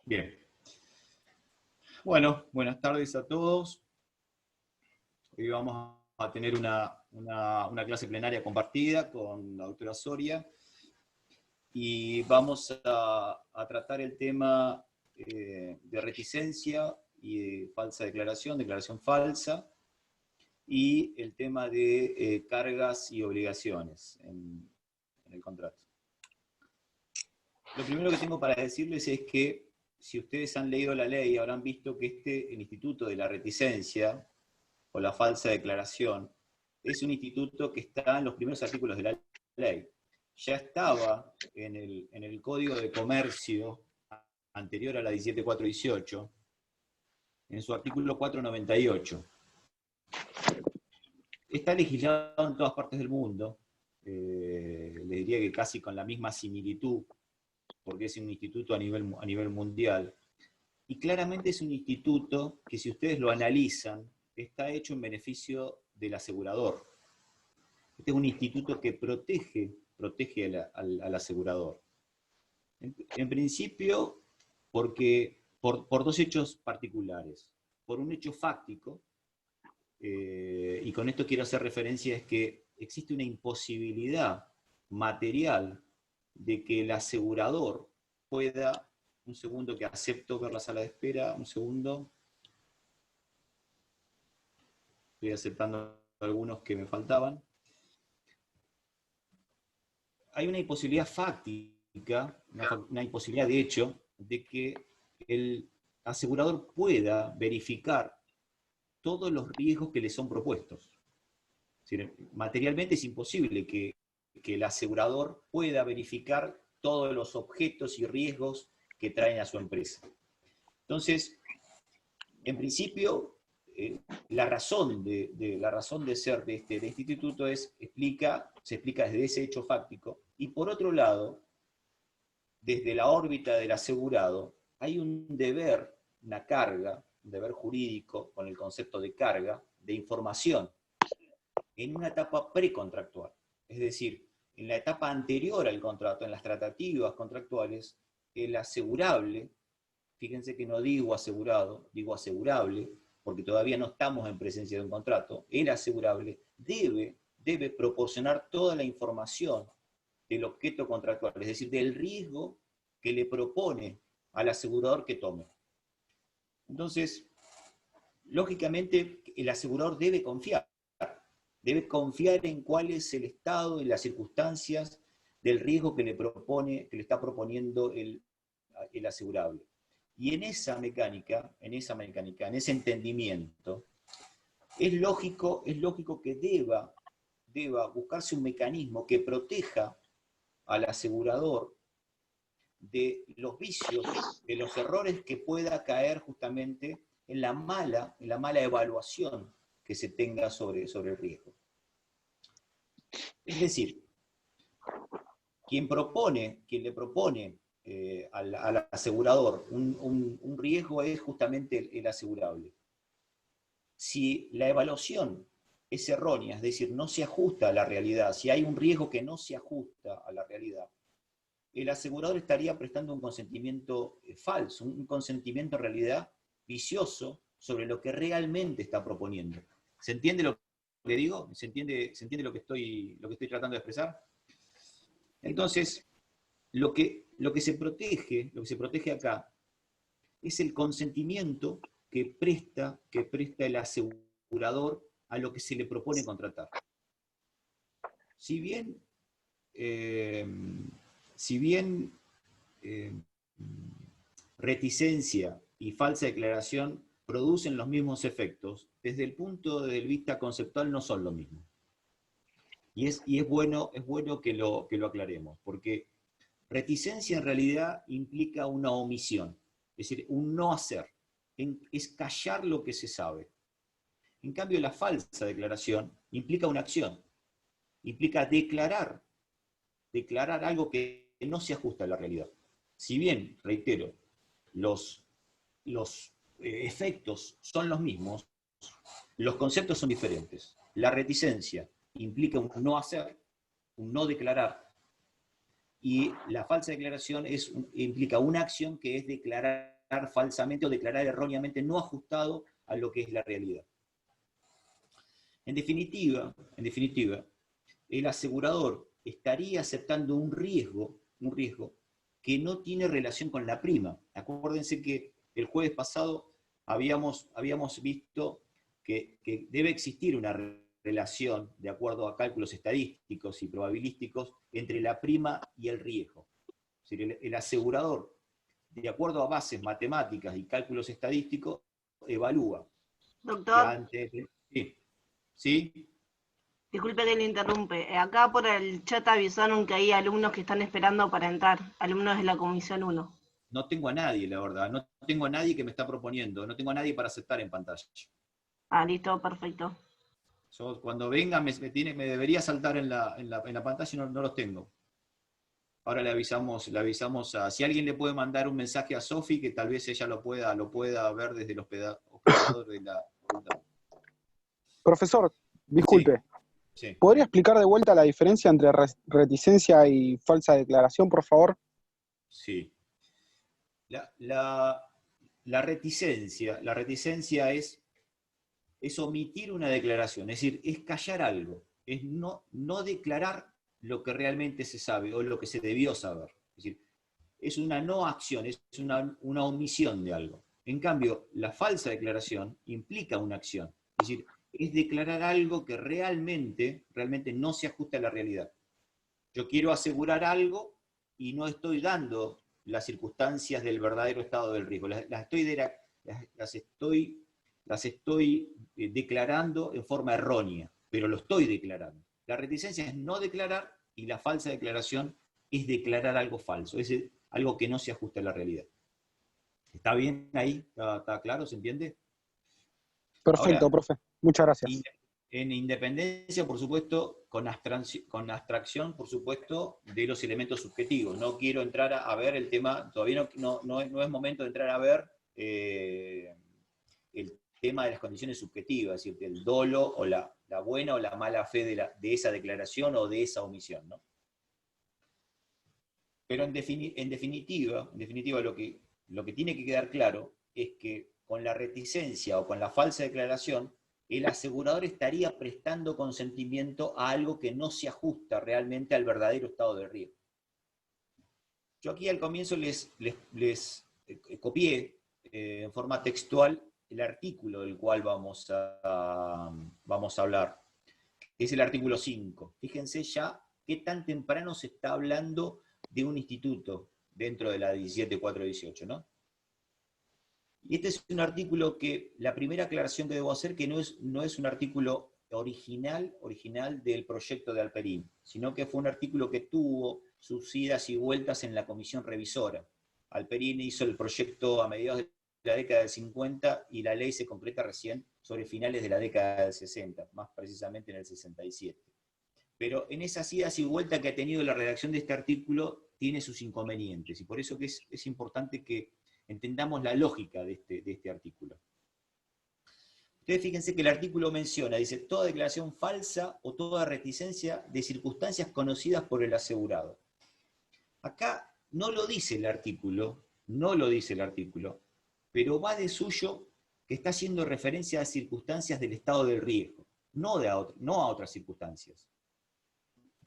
Bien. Bueno, buenas tardes a todos. Hoy vamos a tener una clase plenaria compartida con la doctora Soria y vamos a tratar el tema de reticencia y de falsa declaración falsa, y el tema de cargas y obligaciones en el contrato. Lo primero que tengo para decirles es que si ustedes han leído la ley, habrán visto que el instituto de la reticencia o la falsa declaración es un instituto que está en los primeros artículos de la ley. Ya estaba en el Código de Comercio anterior a la 17.418, en su artículo 498. Está legislado en todas partes del mundo, les diría que casi con la misma similitud, porque es un instituto a nivel mundial, y claramente es un instituto que, si ustedes lo analizan, está hecho en beneficio del asegurador. Este es un instituto que protege al asegurador. En principio, por dos hechos particulares. Por un hecho fáctico, y con esto quiero hacer referencia, es que existe una imposibilidad material de que el asegurador pueda... Un segundo, que acepto ver la sala de espera, un segundo. Estoy aceptando algunos que me faltaban. Hay una imposibilidad fáctica, una imposibilidad de hecho, de que el asegurador pueda verificar todos los riesgos que le son propuestos. Es decir, materialmente es imposible que el asegurador pueda verificar todos los objetos y riesgos que traen a su empresa. Entonces, en principio, la razón de ser de este instituto se explica desde ese hecho fáctico, y por otro lado, desde la órbita del asegurado, hay un deber, una carga, un deber jurídico con el concepto de carga, de información, en una etapa precontractual. Es decir, en la etapa anterior al contrato, en las tratativas contractuales, el asegurable, fíjense que no digo asegurado, digo asegurable, porque todavía no estamos en presencia de un contrato, el asegurable debe proporcionar toda la información del objeto contractual, es decir, del riesgo que le propone al asegurador que tome. Entonces, lógicamente, el asegurador debe confiar en cuál es el estado y las circunstancias del riesgo que le está proponiendo el asegurable. Y en esa mecánica, en ese entendimiento, es lógico que deba buscarse un mecanismo que proteja al asegurador de los vicios, de los errores que pueda caer justamente en la mala evaluación que se tenga sobre el riesgo. Es decir, quien le propone al asegurador un riesgo es justamente el asegurable. Si la evaluación es errónea, es decir, no se ajusta a la realidad, si hay un riesgo que no se ajusta a la realidad, el asegurador estaría prestando un consentimiento falso, un consentimiento en realidad vicioso sobre lo que realmente está proponiendo. ¿Se entiende lo que digo? ¿Se entiende lo que estoy tratando de expresar? Entonces, lo que se protege acá es el consentimiento que presta el asegurador a lo que se le propone contratar. Si bien reticencia y falsa declaración producen los mismos efectos, desde el punto de vista conceptual no son lo mismo. Y es bueno que lo aclaremos, porque reticencia en realidad implica una omisión, es decir, un no hacer, es callar lo que se sabe. En cambio, la falsa declaración implica una acción, implica declarar algo que no se ajusta a la realidad. Si bien, reitero, los efectos son los mismos, los conceptos son diferentes. La reticencia implica un no hacer, un no declarar, y la falsa declaración implica una acción que es declarar falsamente o declarar erróneamente no ajustado a lo que es la realidad. En definitiva, el asegurador estaría aceptando un riesgo que no tiene relación con la prima. Acuérdense que el jueves pasado habíamos visto que debe existir una relación, de acuerdo a cálculos estadísticos y probabilísticos, entre la prima y el riesgo. Es decir, el asegurador, de acuerdo a bases matemáticas y cálculos estadísticos, evalúa que Doctor, antes... ¿Sí? disculpe que le interrumpe. Acá por el chat avisaron que hay alumnos que están esperando para entrar, alumnos de la Comisión 1. No tengo a nadie, la verdad. No tengo a nadie que me está proponiendo. No tengo a nadie para aceptar en pantalla. Ah, listo, perfecto. Yo, cuando venga me debería saltar en la pantalla y no los tengo. Ahora le avisamos si alguien le puede mandar un mensaje a Sofi, que tal vez ella lo pueda ver desde el hospedador de la facultad. Profesor, Sí, disculpe, sí. ¿podría explicar de vuelta la diferencia entre reticencia y falsa declaración, por favor? Sí. La reticencia es omitir una declaración, es decir, es callar algo, es no declarar lo que realmente se sabe o lo que se debió saber. Es decir, es una no acción, es una omisión de algo. En cambio, la falsa declaración implica una acción, es decir, es declarar algo que realmente no se ajusta a la realidad. Yo quiero asegurar algo y no estoy dando las circunstancias del verdadero estado del riesgo. Las estoy declarando en forma errónea, pero lo estoy declarando. La reticencia es no declarar y la falsa declaración es declarar algo falso, es decir, algo que no se ajusta a la realidad. ¿Está bien ahí? ¿Está claro? ¿Se entiende? Perfecto, Ahora, profe. Muchas gracias. en independencia, por supuesto, con abstracción, por supuesto, de los elementos subjetivos. No quiero entrar a ver el tema, todavía no es momento de entrar a ver el tema de las condiciones subjetivas, es decir, el dolo o la buena o la mala fe de esa declaración o de esa omisión, ¿no? Pero en definitiva lo que tiene que quedar claro es que con la reticencia o con la falsa declaración, el asegurador estaría prestando consentimiento a algo que no se ajusta realmente al verdadero estado de riesgo. Yo aquí al comienzo les copié en forma textual el artículo del cual vamos a hablar, que es el artículo 5. Fíjense ya qué tan temprano se está hablando de un instituto dentro de la 17.418, ¿no? Y este es un artículo que, la primera aclaración que debo hacer, que no es un artículo original del proyecto de Alperín, sino que fue un artículo que tuvo sus idas y vueltas en la comisión revisora. Alperín hizo el proyecto a mediados de la década del 50 y la ley se concreta recién sobre finales de la década del 60, más precisamente en el 67. Pero en esas idas y vueltas que ha tenido la redacción de este artículo, tiene sus inconvenientes, y por eso que es importante que entendamos la lógica de este artículo. Ustedes fíjense que el artículo menciona, dice, toda declaración falsa o toda reticencia de circunstancias conocidas por el asegurado. Acá no lo dice el artículo, pero va de suyo que está haciendo referencia a circunstancias del estado del riesgo, no a otras circunstancias.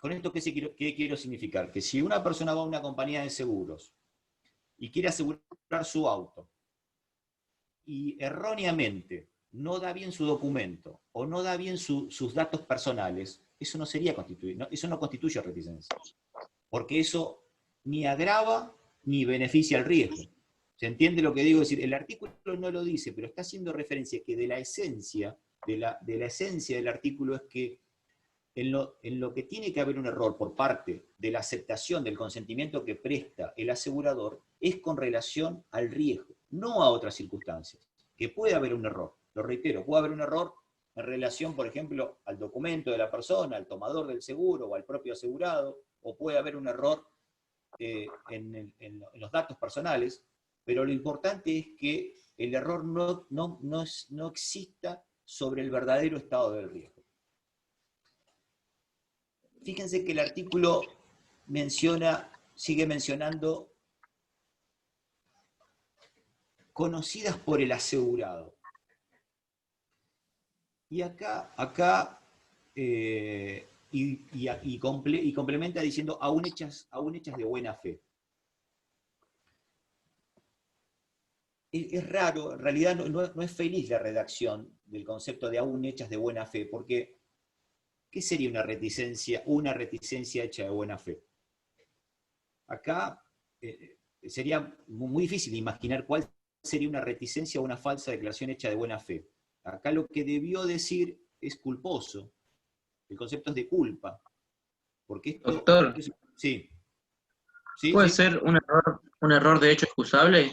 ¿Con esto qué quiero significar? Que si una persona va a una compañía de seguros y quiere asegurar su auto y erróneamente no da bien su documento o no da bien sus datos personales, eso no sería eso no constituye reticencia, porque eso ni agrava ni beneficia el riesgo. ¿Se entiende lo que digo? Es decir, el artículo no lo dice, pero está haciendo referencia que de la esencia del artículo es que en lo que tiene que haber un error por parte de la aceptación del consentimiento que presta el asegurador es con relación al riesgo, no a otras circunstancias. Que puede haber un error, lo reitero, puede haber un error en relación, por ejemplo, al documento de la persona, al tomador del seguro o al propio asegurado, o puede haber un error en los datos personales, pero lo importante es que el error no exista sobre el verdadero estado del riesgo. Fíjense que el artículo sigue mencionando conocidas por el asegurado. Y acá complementa diciendo aún hechas de buena fe. Es raro, en realidad no es feliz la redacción del concepto de aún hechas de buena fe, porque ¿qué sería una reticencia hecha de buena fe? Acá sería muy difícil imaginar cuál sería una reticencia o una falsa declaración hecha de buena fe. Acá lo que debió decir es culposo. El concepto es de culpa. Porque esto... Doctor, Sí. ¿Sí? ¿puede ¿Sí? ser un error de hecho excusable?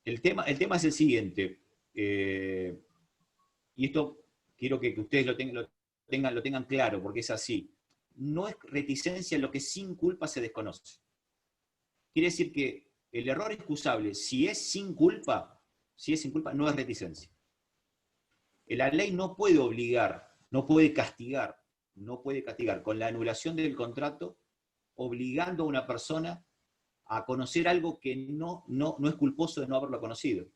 El tema es el siguiente, y esto quiero que ustedes lo tengan claro, porque es así. No es reticencia lo que sin culpa se desconoce. Quiere decir que el error excusable, si es sin culpa, no es reticencia. La ley no puede obligar, no puede castigar con la anulación del contrato, obligando a una persona a conocer algo que no es culposo de no haberlo conocido.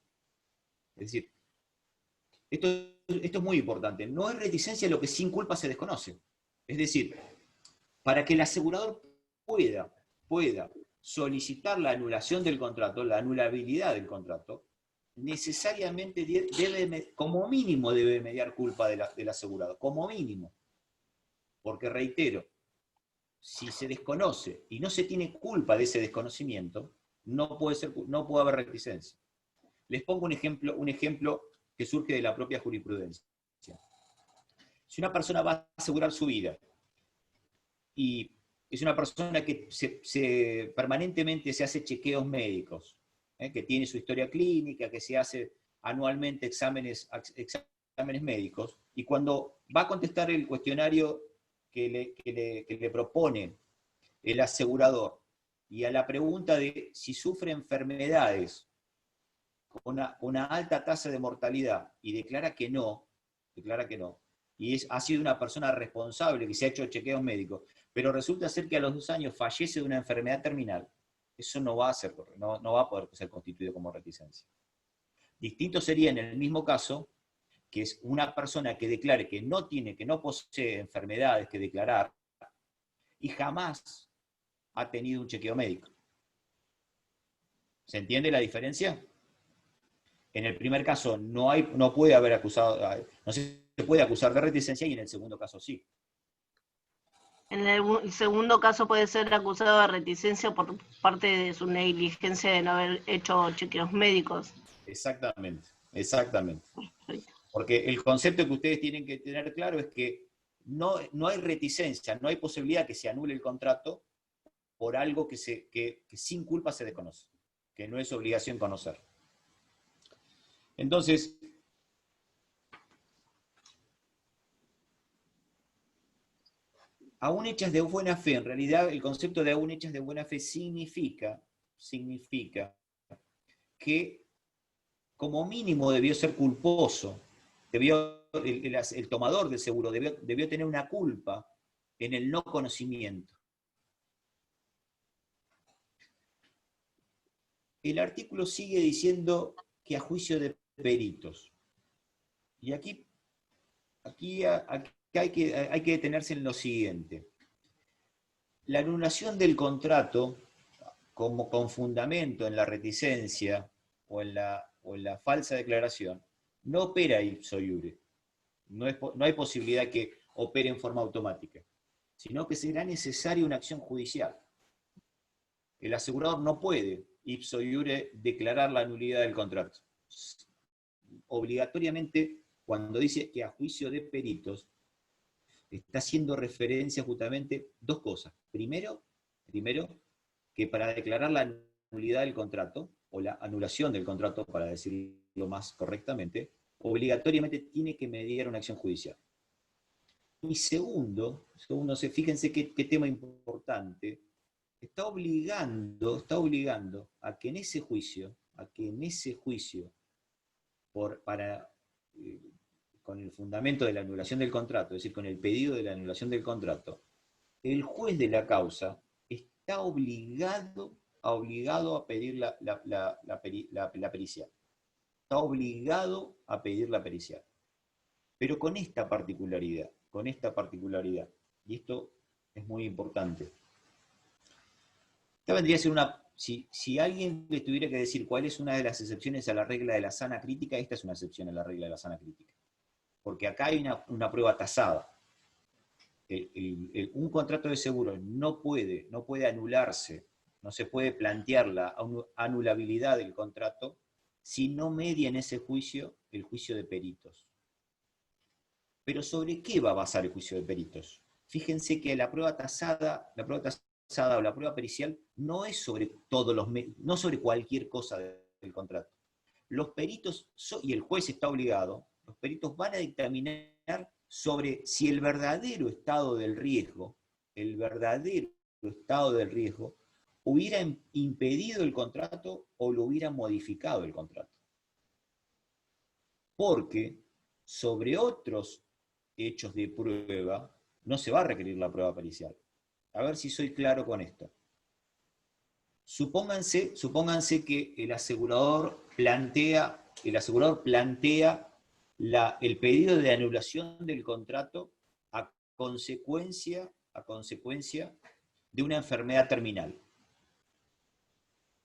Es decir, esto es muy importante. No es reticencia lo que sin culpa se desconoce. Es decir, para que el asegurador pueda solicitar la anulación del contrato, la anulabilidad del contrato, necesariamente como mínimo debe mediar culpa del asegurado, como mínimo. Porque reitero, si se desconoce y no se tiene culpa de ese desconocimiento, no puede haber reticencia. Les pongo un ejemplo que surge de la propia jurisprudencia. Si una persona va a asegurar su vida y es una persona que permanentemente se hace chequeos médicos, que tiene su historia clínica, que se hace anualmente exámenes médicos, y cuando va a contestar el cuestionario que le propone el asegurador, y a la pregunta de si sufre enfermedades con una alta tasa de mortalidad, y declara que no, y ha sido una persona responsable que se ha hecho chequeos médicos, pero resulta ser que a los 2 años fallece de una enfermedad terminal, eso no va a poder ser constituido como reticencia. Distinto sería en el mismo caso que es una persona que declare que no posee enfermedades que declarar y jamás ha tenido un chequeo médico. ¿Se entiende la diferencia? En el primer caso no se puede acusar de reticencia, y en el segundo caso sí. En el segundo caso puede ser acusado de reticencia por parte de su negligencia de no haber hecho chequeos médicos. Exactamente. Porque el concepto que ustedes tienen que tener claro es que no hay reticencia, no hay posibilidad que se anule el contrato por algo que sin culpa se desconoce, que no es obligación conocer. Entonces, aún hechas de buena fe, en realidad el concepto de aún hechas de buena fe significa que como mínimo debió ser culposo, el tomador del seguro debió tener una culpa en el no conocimiento. El artículo sigue diciendo que a juicio de peritos. Y aquí hay que detenerse en lo siguiente. La anulación del contrato, como con fundamento en la reticencia o en la falsa declaración, no opera ipso iure. No hay posibilidad que opere en forma automática, sino que será necesaria una acción judicial. El asegurador no puede ipso iure declarar la nulidad del contrato. Obligatoriamente, cuando dice que a juicio de peritos, está haciendo referencia justamente dos cosas. Primero, que para declarar la nulidad del contrato, o la anulación del contrato, para decirlo más correctamente, obligatoriamente tiene que mediar una acción judicial. Y segundo, fíjense qué tema importante, está obligando a que en ese juicio, con el fundamento de la anulación del contrato, es decir, con el pedido de la anulación del contrato, el juez de la causa está obligado obligado a pedir la pericial. Está obligado a pedir la pericial. Pero con esta particularidad, y esto es muy importante. Esta vendría a ser si alguien le tuviera que decir cuál es una de las excepciones a la regla de la sana crítica, esta es una excepción a la regla de la sana crítica. Porque acá hay una prueba tasada. Un contrato de seguro no puede anularse, no se puede plantear la anulabilidad del contrato si no media en ese juicio el juicio de peritos. Pero ¿sobre qué va a basar el juicio de peritos? Fíjense que la prueba tasada o la prueba pericial no es sobre no sobre cualquier cosa del contrato. Los peritos, y el juez está obligado, los peritos van a dictaminar sobre si el verdadero estado del riesgo hubiera impedido el contrato o lo hubiera modificado el contrato. Porque sobre otros hechos de prueba no se va a requerir la prueba pericial. A ver si soy claro con esto. Supónganse que el asegurador plantea el pedido de anulación del contrato a consecuencia de una enfermedad terminal.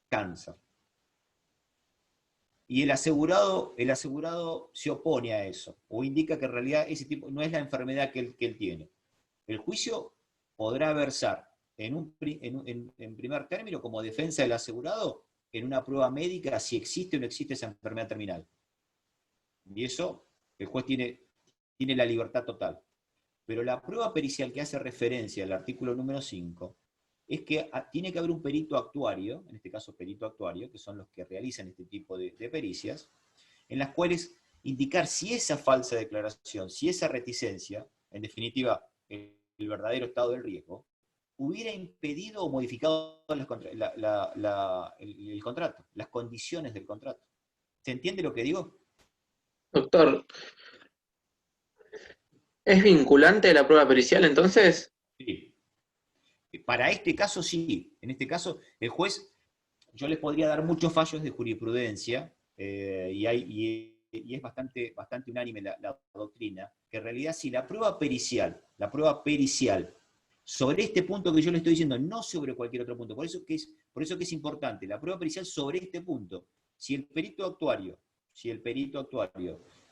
Cáncer. Y el asegurado se opone a eso, o indica que en realidad ese tipo no es la enfermedad que él tiene. El juicio podrá versar en primer término, como defensa del asegurado, en una prueba médica si existe o no existe esa enfermedad terminal. Y eso, el juez tiene la libertad total. Pero la prueba pericial que hace referencia al artículo número 5, es que tiene que haber un perito actuario, en este caso perito actuario, que son los que realizan este tipo de pericias, en las cuales indicar si esa falsa declaración, si esa reticencia, en definitiva, el verdadero estado del riesgo, hubiera impedido o modificado el contrato, las condiciones del contrato. ¿Se entiende lo que digo? Doctor, ¿es vinculante la prueba pericial entonces? Sí. Para este caso sí. En este caso, el juez, yo les podría dar muchos fallos de jurisprudencia, y es bastante unánime la doctrina, que en realidad si la prueba pericial, sobre este punto que yo le estoy diciendo, no sobre cualquier otro punto, por eso que es importante, la prueba pericial sobre este punto, si el perito actuario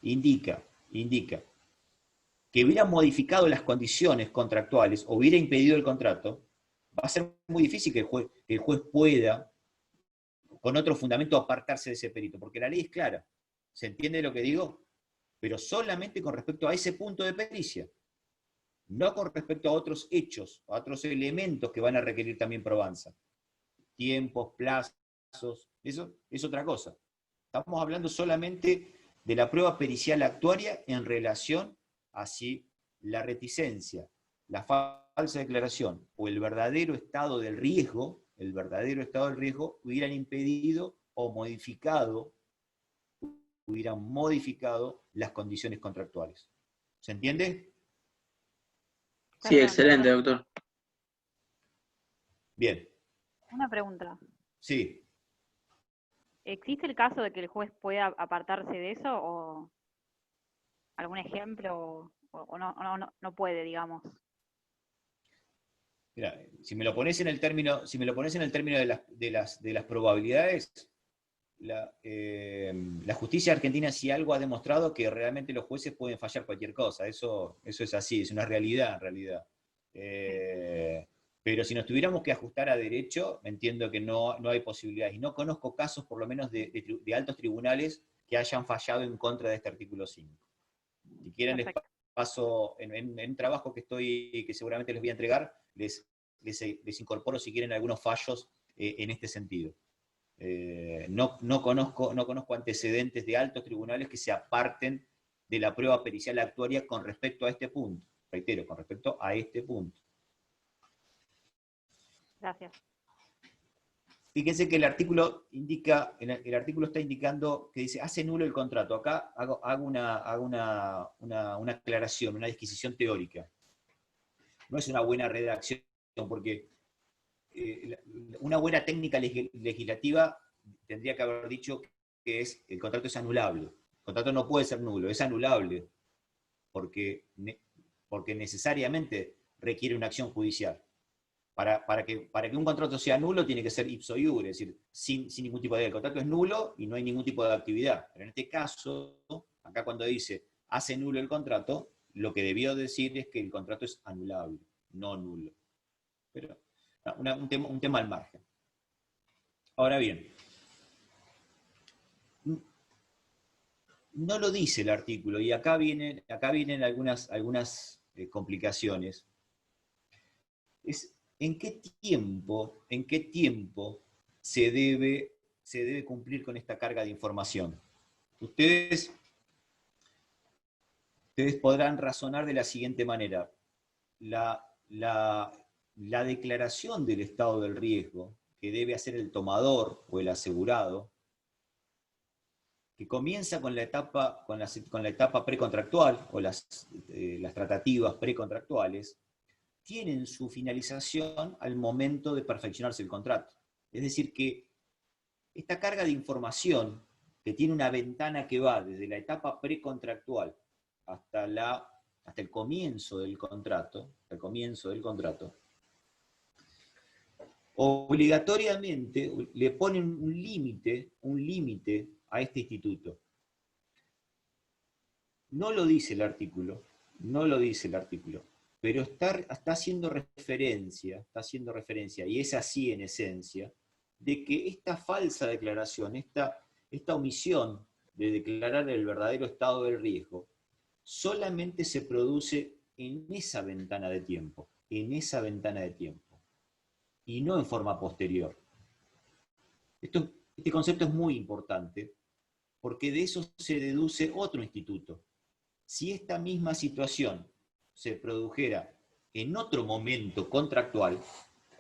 indica que hubiera modificado las condiciones contractuales o hubiera impedido el contrato, va a ser muy difícil que el juez pueda, con otro fundamento, apartarse de ese perito, porque la ley es clara. ¿Se entiende lo que digo? Pero solamente con respecto a ese punto de pericia, no con respecto a otros hechos, a otros elementos que van a requerir también probanza. Tiempos, plazos, eso es otra cosa. Estamos hablando solamente de la prueba pericial actuaria en relación a si la reticencia, la falsa declaración o el verdadero estado del riesgo hubieran impedido o hubieran modificado las condiciones contractuales. ¿Se entiende? Sí, excelente, doctor. Bien. Una pregunta. Sí. ¿Existe el caso de que el juez pueda apartarse de eso o algún ejemplo o no puede, digamos? Mira, si me lo pones en el término de las probabilidades, la justicia argentina si algo ha demostrado que realmente los jueces pueden fallar cualquier cosa. Eso es así, es una realidad en realidad. Pero si nos tuviéramos que ajustar a derecho, entiendo que no hay posibilidades. Y no conozco casos, por lo menos, de altos tribunales que hayan fallado en contra de este artículo 5. Si quieren, les paso en un trabajo que seguramente les voy a entregar, les incorporo, si quieren, algunos fallos en este sentido. No conozco antecedentes de altos tribunales que se aparten de la prueba pericial actuaria con respecto a este punto. Reitero, con respecto a este punto. Gracias. Fíjense que el artículo está indicando que dice, hace nulo el contrato. Acá hago una aclaración, una disquisición teórica. No es una buena redacción, porque una buena técnica legislativa tendría que haber dicho que el contrato es anulable. El contrato no puede ser nulo, es anulable, porque necesariamente requiere una acción judicial. Para que un contrato sea nulo tiene que ser ipso iure, es decir, sin ningún tipo de... El contrato es nulo y no hay ningún tipo de actividad. Pero en este caso, acá cuando dice hace nulo el contrato, lo que debió decir es que el contrato es anulable, no nulo. Pero un tema al margen. Ahora bien, no lo dice el artículo, y acá vienen algunas complicaciones. ¿En qué tiempo se debe cumplir con esta carga de información? Ustedes podrán razonar de la siguiente manera. La declaración del estado del riesgo que debe hacer el tomador o el asegurado, que comienza con la etapa precontractual o las tratativas precontractuales, tienen su finalización al momento de perfeccionarse el contrato. Es decir, que esta carga de información, que tiene una ventana que va desde la etapa precontractual hasta el comienzo del contrato, obligatoriamente le ponen un límite a este instituto. No lo dice el artículo, pero está haciendo referencia, y es así en esencia, de que esta falsa declaración, esta omisión de declarar el verdadero estado del riesgo, solamente se produce en esa ventana de tiempo, y no en forma posterior. Este concepto es muy importante, porque de eso se deduce otro instituto. Si esta misma situación se produjera en otro momento contractual,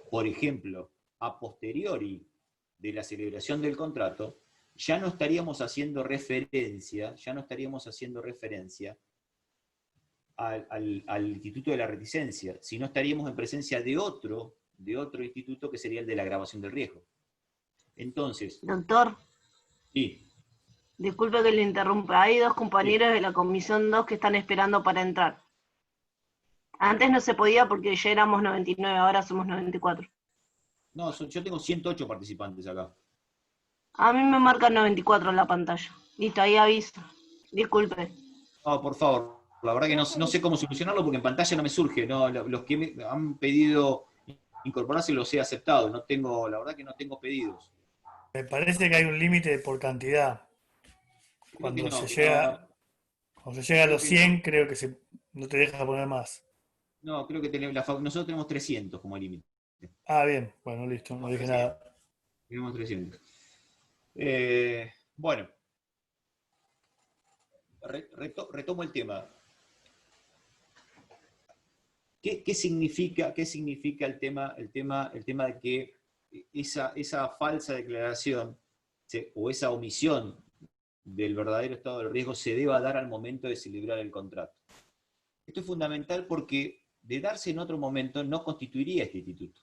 por ejemplo, a posteriori de la celebración del contrato, ya no estaríamos haciendo referencia al instituto de la reticencia, sino estaríamos en presencia de otro instituto que sería el de la agravación del riesgo. Entonces... Doctor, sí. disculpe que le interrumpa. Hay dos compañeros de la Comisión 2 que están esperando para entrar. Antes no se podía porque ya éramos 99, ahora somos 94. No, yo tengo 108 participantes acá. A mí me marca 94 en la pantalla. Listo, ahí aviso. Disculpe. No, por favor. La verdad que no sé cómo solucionarlo porque en pantalla no me surge. No, los que me han pedido incorporarse los he aceptado. La verdad que no tengo pedidos. Me parece que hay un límite por cantidad. Cuando se llega a los 100, creo que no te deja poner más. No, creo que nosotros tenemos 300 como límite. Ah, bien. Bueno, listo. No dije nada. Tenemos 300. Bueno. Retomo el tema. ¿Qué significa el tema de que esa falsa declaración o esa omisión del verdadero estado del riesgo se deba dar al momento de celebrar el contrato? Esto es fundamental porque de darse en otro momento no constituiría este instituto.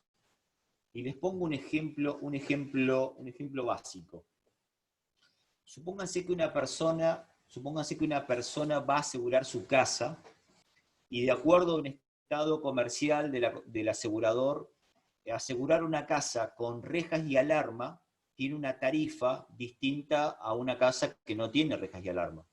Y les pongo un ejemplo básico. Supónganse que una persona va a asegurar su casa y de acuerdo a un estado comercial del asegurador, asegurar una casa con rejas y alarma tiene una tarifa distinta a una casa que no tiene rejas y alarma.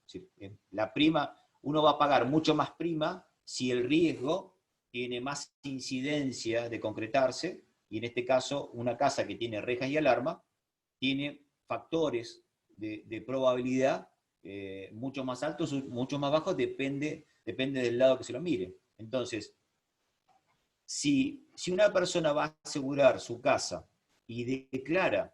La prima, uno va a pagar mucho más prima si el riesgo tiene más incidencia de concretarse, y en este caso una casa que tiene rejas y alarma tiene factores de probabilidad mucho más altos, mucho más bajos, depende del lado que se lo mire. Entonces, si una persona va a asegurar su casa y declara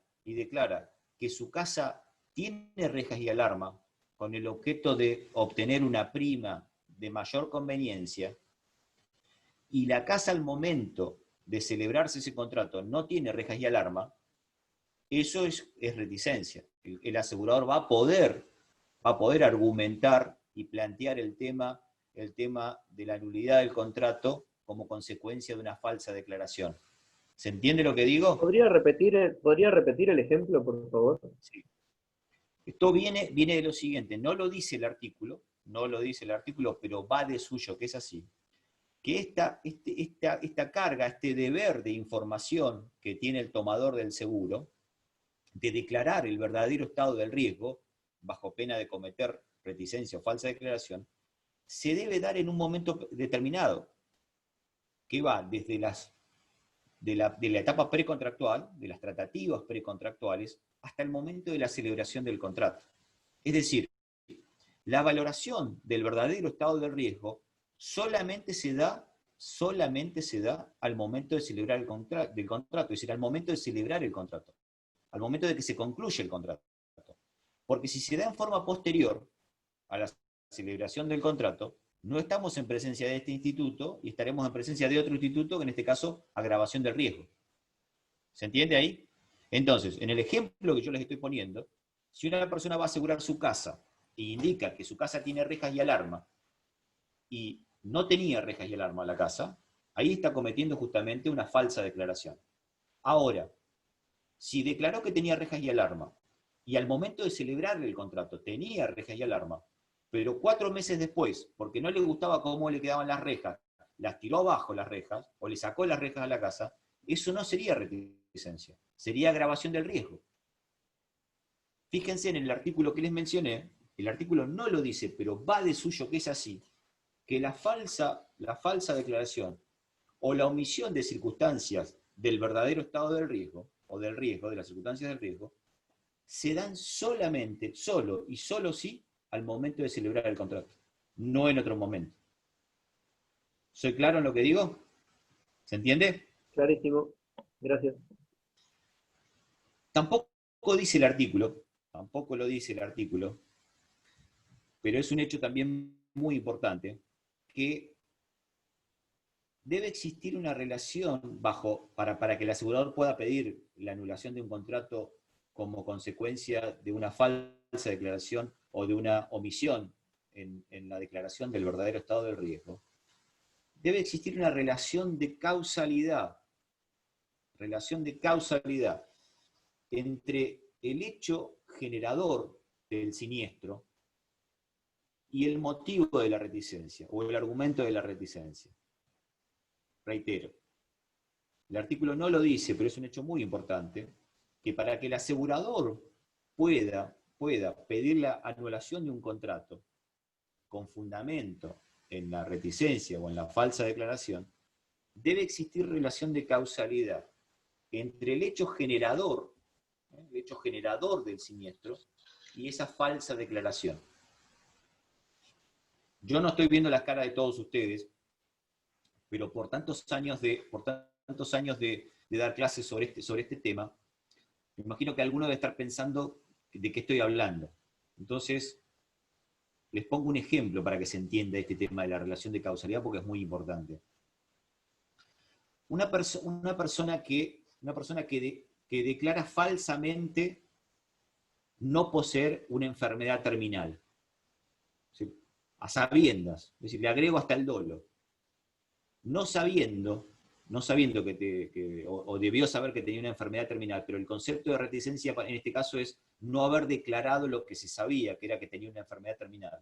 que su casa tiene rejas y alarma con el objeto de obtener una prima de mayor conveniencia, y la casa al momento de celebrarse ese contrato no tiene rejas y alarma, eso es reticencia. El asegurador va a poder argumentar y plantear el tema de la nulidad del contrato como consecuencia de una falsa declaración. ¿Se entiende lo que digo? ¿Podría repetir el ejemplo, por favor? Sí. Esto viene de lo siguiente, no lo dice el artículo, pero va de suyo, que es así, que esta carga, este deber de información que tiene el tomador del seguro, de declarar el verdadero estado del riesgo, bajo pena de cometer reticencia o falsa declaración, se debe dar en un momento determinado, que va desde de la etapa precontractual, de las tratativas precontractuales, hasta el momento de la celebración del contrato. Es decir, la valoración del verdadero estado del riesgo solamente se da al momento de celebrar el contrato, es decir, al momento de celebrar el contrato, al momento de que se concluye el contrato. Porque si se da en forma posterior a la celebración del contrato, no estamos en presencia de este instituto y estaremos en presencia de otro instituto, que en este caso, agravación del riesgo. ¿Se entiende ahí? Entonces, en el ejemplo que yo les estoy poniendo, si una persona va a asegurar su casa e indica que su casa tiene rejas y alarma, y no tenía rejas y alarma la casa, ahí está cometiendo justamente una falsa declaración. Ahora, si declaró que tenía rejas y alarma, y al momento de celebrar el contrato tenía rejas y alarma, pero 4 meses después, porque no le gustaba cómo le quedaban las rejas, las tiró abajo las rejas, o le sacó las rejas a la casa, eso no sería reticencia, sería agravación del riesgo. Fíjense en el artículo que les mencioné, el artículo no lo dice, pero va de suyo que es así, que la falsa declaración o la omisión de circunstancias del verdadero estado del riesgo, o del riesgo, de las circunstancias del riesgo, se dan solamente, solo y solo sí, al momento de celebrar el contrato, no en otro momento. ¿Soy claro en lo que digo? ¿Se entiende? Clarísimo. Gracias. Tampoco dice el artículo, tampoco lo dice el artículo, pero es un hecho también muy importante, que debe existir una relación para que el asegurador pueda pedir la anulación de un contrato como consecuencia de una falsa declaración o de una omisión en la declaración del verdadero estado del riesgo. Debe existir una relación de causalidad entre el hecho generador del siniestro y el motivo de la reticencia, o el argumento de la reticencia. Reitero, el artículo no lo dice, pero es un hecho muy importante, que para que el asegurador pueda pedir la anulación de un contrato con fundamento en la reticencia o en la falsa declaración, debe existir relación de causalidad entre el hecho generador del siniestro y esa falsa declaración. Yo no estoy viendo las caras de todos ustedes, pero por tantos años de dar clases sobre este tema, me imagino que alguno debe estar pensando de qué estoy hablando. Entonces, les pongo un ejemplo para que se entienda este tema de la relación de causalidad, porque es muy importante. Una persona que declara falsamente no poseer una enfermedad terminal, ¿sí? A sabiendas, es decir, le agrego hasta el dolo, no sabiendo o debió saber que tenía una enfermedad terminal, pero el concepto de reticencia en este caso es no haber declarado lo que se sabía, que era que tenía una enfermedad terminal.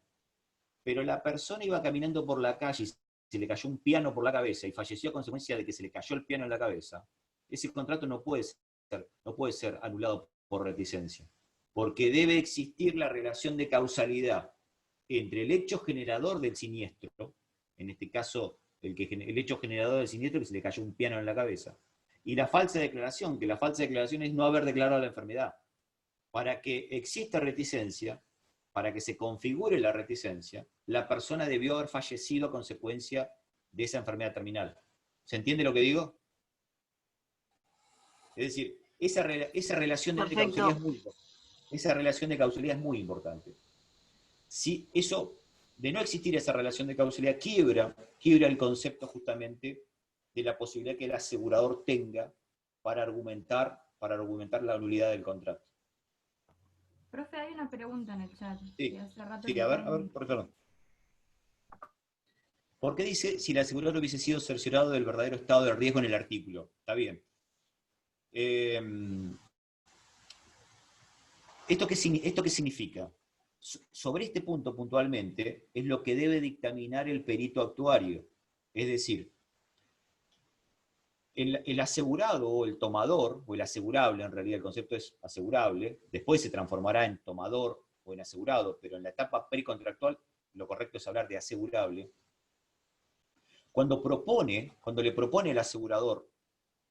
Pero la persona iba caminando por la calle y se le cayó un piano por la cabeza y falleció a consecuencia de que se le cayó el piano en la cabeza. Ese contrato no puede ser anulado por reticencia, porque debe existir la relación de causalidad entre el hecho generador del siniestro, en este caso el hecho generador del siniestro, que se le cayó un piano en la cabeza, y la falsa declaración, que la falsa declaración es no haber declarado la enfermedad. Para que exista reticencia, para que se configure la reticencia, la persona debió haber fallecido a consecuencia de esa enfermedad terminal. ¿Se entiende lo que digo? Es decir, esa relación de causalidad es muy importante. Esa relación de causalidad es muy importante. Si eso, de no existir esa relación de causalidad, quiebra el concepto justamente de la posibilidad que el asegurador tenga para argumentar la nulidad del contrato. Profe, hay una pregunta en el chat. Sí, Hace rato sí, a ver, perdón. ¿Por qué dice si el asegurador hubiese sido cerciorado del verdadero estado de riesgo en el artículo? Está bien. ¿Esto qué significa? Sobre este punto puntualmente es lo que debe dictaminar el perito actuario. Es decir, el asegurado o el tomador, o el asegurable, en realidad el concepto es asegurable, después se transformará en tomador o en asegurado, pero en la etapa precontractual lo correcto es hablar de asegurable. Cuando le propone al asegurador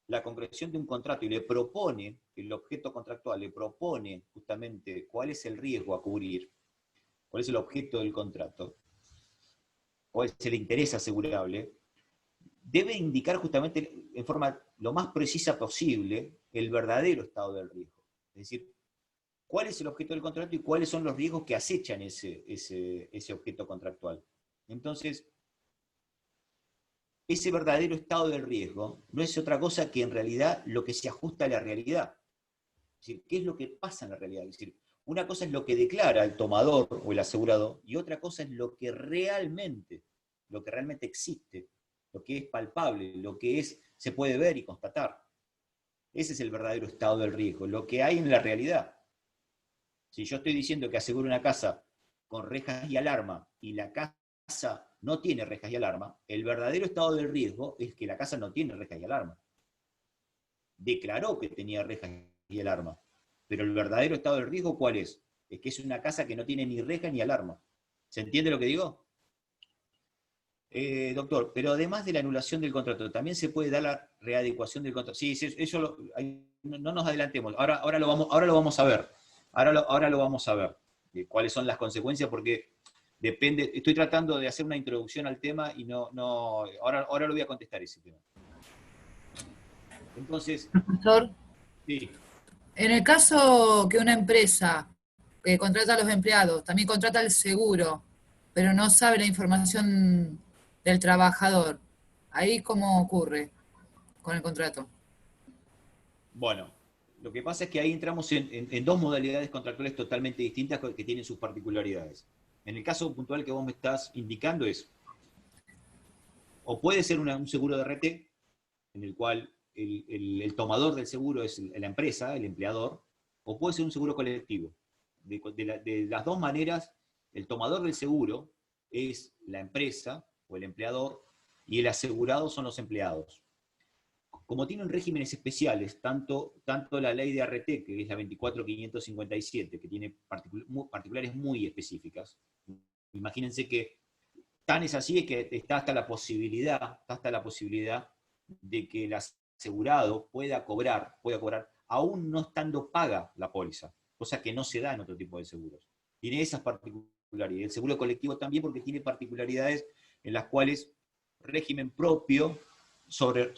la concreción de un contrato y le propone, el objeto contractual le propone justamente cuál es el riesgo a cubrir, cuál es el objeto del contrato, cuál es el interés asegurable, debe indicar justamente en forma lo más precisa posible el verdadero estado del riesgo. Es decir, cuál es el objeto del contrato y cuáles son los riesgos que acechan ese objeto contractual. Entonces, ese verdadero estado del riesgo no es otra cosa que en realidad lo que se ajusta a la realidad. Es decir, ¿qué es lo que pasa en la realidad? Es decir, una cosa es lo que declara el tomador o el asegurado, y otra cosa es lo que realmente existe, lo que es palpable, lo que se puede ver y constatar. Ese es el verdadero estado del riesgo, lo que hay en la realidad. Si yo estoy diciendo que aseguro una casa con rejas y alarma, y la casa no tiene rejas y alarma, el verdadero estado del riesgo es que la casa no tiene rejas y alarma. Declaró que tenía rejas y alarma, pero el verdadero estado del riesgo, ¿cuál es? Es que es una casa que no tiene ni reja ni alarma. ¿Se entiende lo que digo? Doctor, pero además de la anulación del contrato, ¿también se puede dar la readecuación del contrato? Sí, eso no nos adelantemos, ahora lo vamos a ver. Ahora lo vamos a ver, cuáles son las consecuencias, porque depende, estoy tratando de hacer una introducción al tema y ahora lo voy a contestar ese tema. Entonces, Profesor, sí. en el caso que una empresa que contrata a los empleados, también contrata el seguro, pero no sabe la información del trabajador, ¿ahí cómo ocurre con el contrato? Bueno, lo que pasa es que ahí entramos en dos modalidades contractuales totalmente distintas que tienen sus particularidades. En el caso puntual que vos me estás indicando o puede ser un seguro de RT, en el cual el tomador del seguro es la empresa, el empleador, o puede ser un seguro colectivo. De las dos maneras, el tomador del seguro es la empresa o el empleador, y el asegurado son los empleados. Como tienen regímenes especiales, tanto la ley de ART, que es la 24.557, que tiene particulares muy específicas, imagínense que tan es así que está hasta la posibilidad de que el asegurado pueda cobrar, aún no estando paga la póliza, cosa que no se da en otro tipo de seguros. Tiene esas particularidades. El seguro colectivo también, porque tiene particularidades en las cuales régimen propio sobre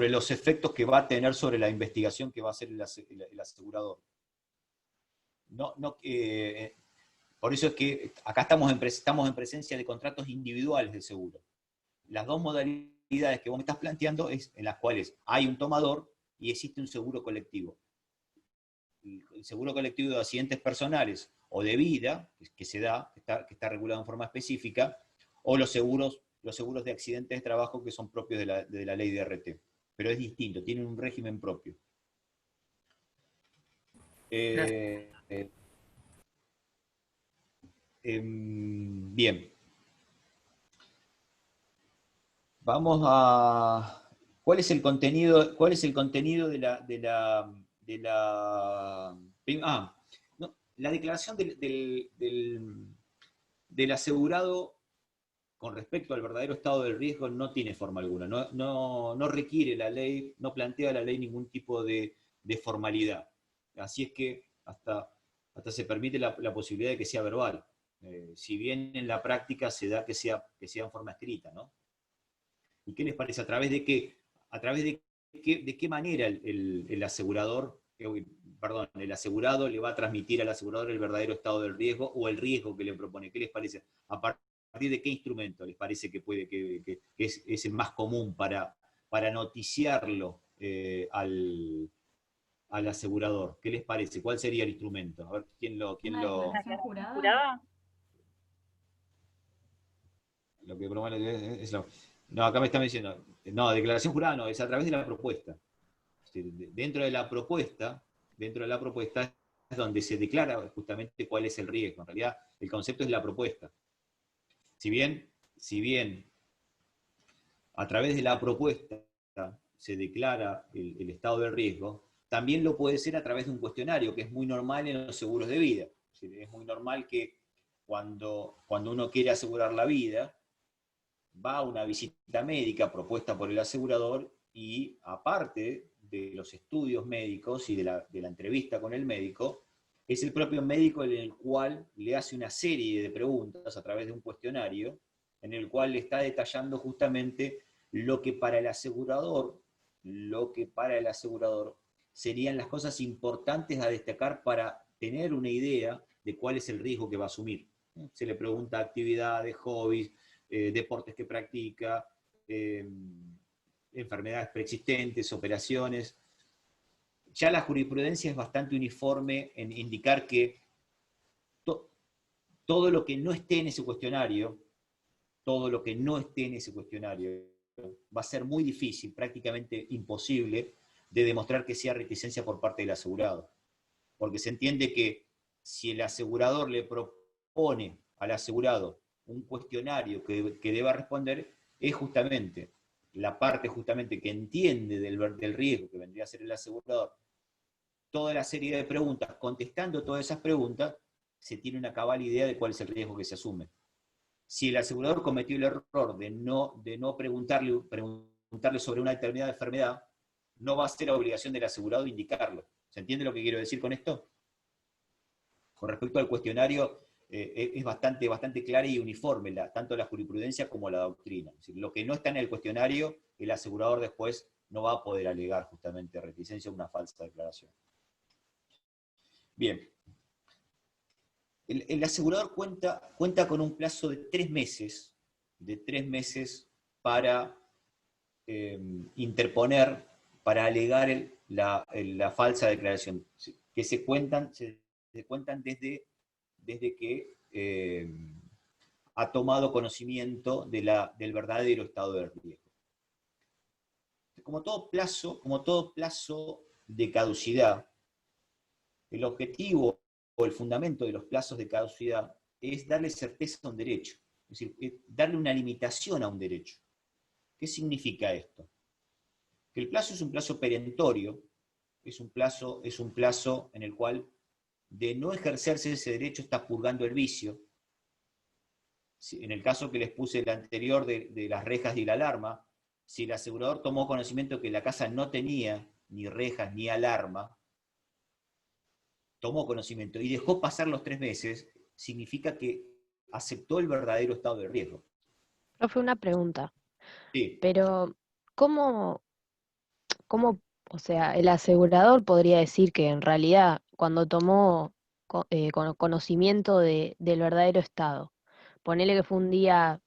los efectos que va a tener sobre la investigación que va a hacer el asegurador. Por eso es que acá estamos en presencia de contratos individuales de seguro. Las dos modalidades que vos me estás planteando es en las cuales hay un tomador y existe un seguro colectivo. El seguro colectivo de accidentes personales o de vida, que se da, que está regulado en forma específica, o los seguros de accidentes de trabajo que son propios de la ley de RT. Pero es distinto, tienen un régimen propio. Bien. Vamos a... ¿Cuál es el contenido de la declaración del asegurado con respecto al verdadero estado del riesgo no tiene forma alguna, no requiere la ley, no plantea la ley ningún tipo de formalidad. Así es que hasta se permite la posibilidad de que sea verbal, si bien en la práctica se da que sea en forma escrita, ¿no? ¿Y qué les parece? ¿A través de qué manera el asegurado le va a transmitir al asegurador el verdadero estado del riesgo o el riesgo que le propone? ¿Qué les parece? ¿A partir de qué instrumento les parece que es el más común para noticiarlo al asegurador? ¿Qué les parece? ¿Cuál sería el instrumento? A ver, ¿quién lo... ¿Declaración jurada? Lo que promueve es no, acá me están diciendo, no, declaración jurada no, es a través de la propuesta. Es decir, dentro de la propuesta es donde se declara justamente cuál es el riesgo. En realidad, el concepto es la propuesta. Si bien a través de la propuesta se declara el estado de riesgo, también lo puede ser a través de un cuestionario, que es muy normal en los seguros de vida. Es muy normal que cuando uno quiere asegurar la vida, va a una visita médica propuesta por el asegurador y aparte de los estudios médicos y de la entrevista con el médico, es el propio médico en el cual le hace una serie de preguntas a través de un cuestionario, en el cual le está detallando justamente lo que para el asegurador serían las cosas importantes a destacar para tener una idea de cuál es el riesgo que va a asumir. Se le pregunta actividades, hobbies, deportes que practica, enfermedades preexistentes, operaciones. Ya la jurisprudencia es bastante uniforme en indicar que todo lo que no esté en ese cuestionario, va a ser muy difícil, prácticamente imposible, de demostrar que sea reticencia por parte del asegurado. Porque se entiende que si el asegurador le propone al asegurado un cuestionario que deba responder, es justamente la parte que entiende del riesgo que vendría a ser el asegurador, toda la serie de preguntas, contestando todas esas preguntas, se tiene una cabal idea de cuál es el riesgo que se asume. Si el asegurador cometió el error de no preguntarle sobre una determinada enfermedad, no va a ser obligación del asegurado indicarlo. ¿Se entiende lo que quiero decir con esto? Con respecto al cuestionario, es bastante clara y uniforme, tanto la jurisprudencia como la doctrina. Es decir, lo que no está en el cuestionario, el asegurador después no va a poder alegar justamente reticencia o una falsa declaración. Bien. El asegurador cuenta con un plazo de 3 meses, para interponer, para alegar la falsa declaración, que se cuentan desde que ha tomado conocimiento del verdadero estado de riesgo. Como todo plazo de caducidad, el objetivo o el fundamento de los plazos de caducidad es darle certeza a un derecho, es decir, darle una limitación a un derecho. ¿Qué significa esto? Que el plazo es un plazo perentorio, es un plazo en el cual, de no ejercerse ese derecho, está purgando el vicio. En el caso que les puse el anterior de las rejas y la alarma, si el asegurador tomó conocimiento que la casa no tenía ni rejas ni alarma, tomó conocimiento y dejó pasar los 3 meses, significa que aceptó el verdadero estado de riesgo. Profe, una pregunta. Sí. Pero, ¿cómo, o sea, el asegurador podría decir que en realidad cuando tomó conocimiento del verdadero estado, ponele que fue un día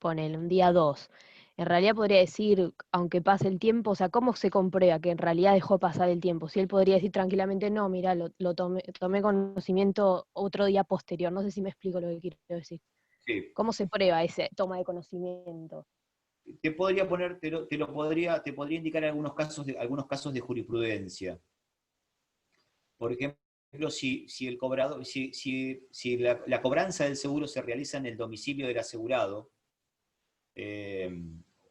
2, en realidad podría decir, aunque pase el tiempo, o sea, ¿cómo se comprueba que en realidad dejó pasar el tiempo? Si él podría decir tranquilamente, no, mira, lo tomé conocimiento otro día posterior, no sé si me explico lo que quiero decir. Sí. ¿Cómo se prueba ese toma de conocimiento? Te podría indicar algunos casos de jurisprudencia. Por ejemplo, si la cobranza del seguro se realiza en el domicilio del asegurado,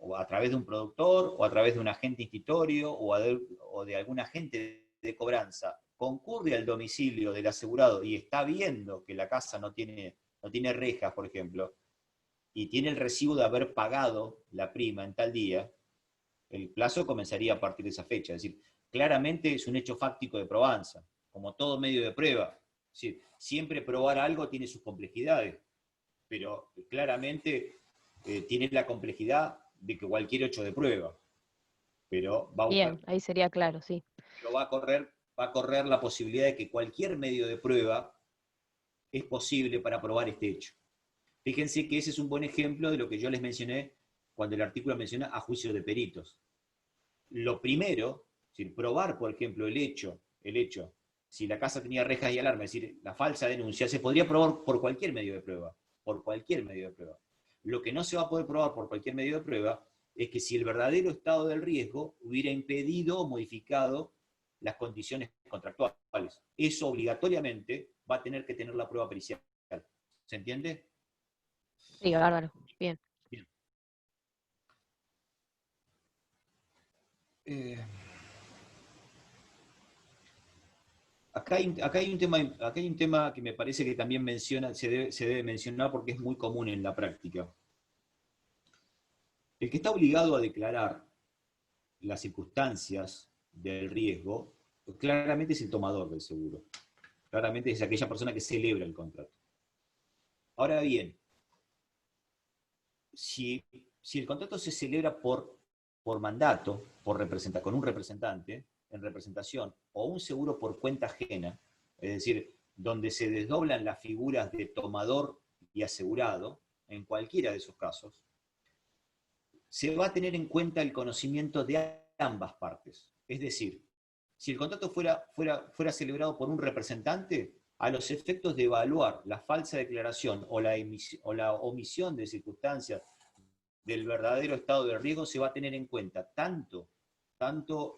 o a través de un productor, o a través de un agente institutorio, o de algún agente de cobranza, concurre al domicilio del asegurado y está viendo que la casa no tiene rejas, por ejemplo, y tiene el recibo de haber pagado la prima en tal día, el plazo comenzaría a partir de esa fecha. Es decir, claramente es un hecho fáctico de probanza, como todo medio de prueba. Es decir, siempre probar algo tiene sus complejidades, pero claramente tiene la complejidad de que cualquier hecho de prueba. Pero va a buscar, Bien, ahí sería claro, sí. pero va a correr la posibilidad de que cualquier medio de prueba es posible para probar este hecho. Fíjense que ese es un buen ejemplo de lo que yo les mencioné cuando el artículo menciona a juicio de peritos. Lo primero, es decir, probar, por ejemplo, el hecho, si la casa tenía rejas y alarma, es decir, la falsa denuncia, se podría probar por cualquier medio de prueba, Lo que no se va a poder probar por cualquier medio de prueba es que si el verdadero estado del riesgo hubiera impedido o modificado las condiciones contractuales. Eso obligatoriamente va a tener que tener la prueba pericial. ¿Se entiende? Sí, bárbaro. Bien. Bien. Acá hay un tema que me parece que también se debe mencionar porque es muy común en la práctica. El que está obligado a declarar las circunstancias del riesgo, pues claramente es el tomador del seguro. Claramente es aquella persona que celebra el contrato. Ahora bien, si el contrato se celebra por mandato, con un representante, en representación, o un seguro por cuenta ajena, es decir, donde se desdoblan las figuras de tomador y asegurado, en cualquiera de esos casos, se va a tener en cuenta el conocimiento de ambas partes. Es decir, si el contrato fuera celebrado por un representante, a los efectos de evaluar la falsa declaración o la omisión de circunstancias del verdadero estado de riesgo, se va a tener en cuenta tanto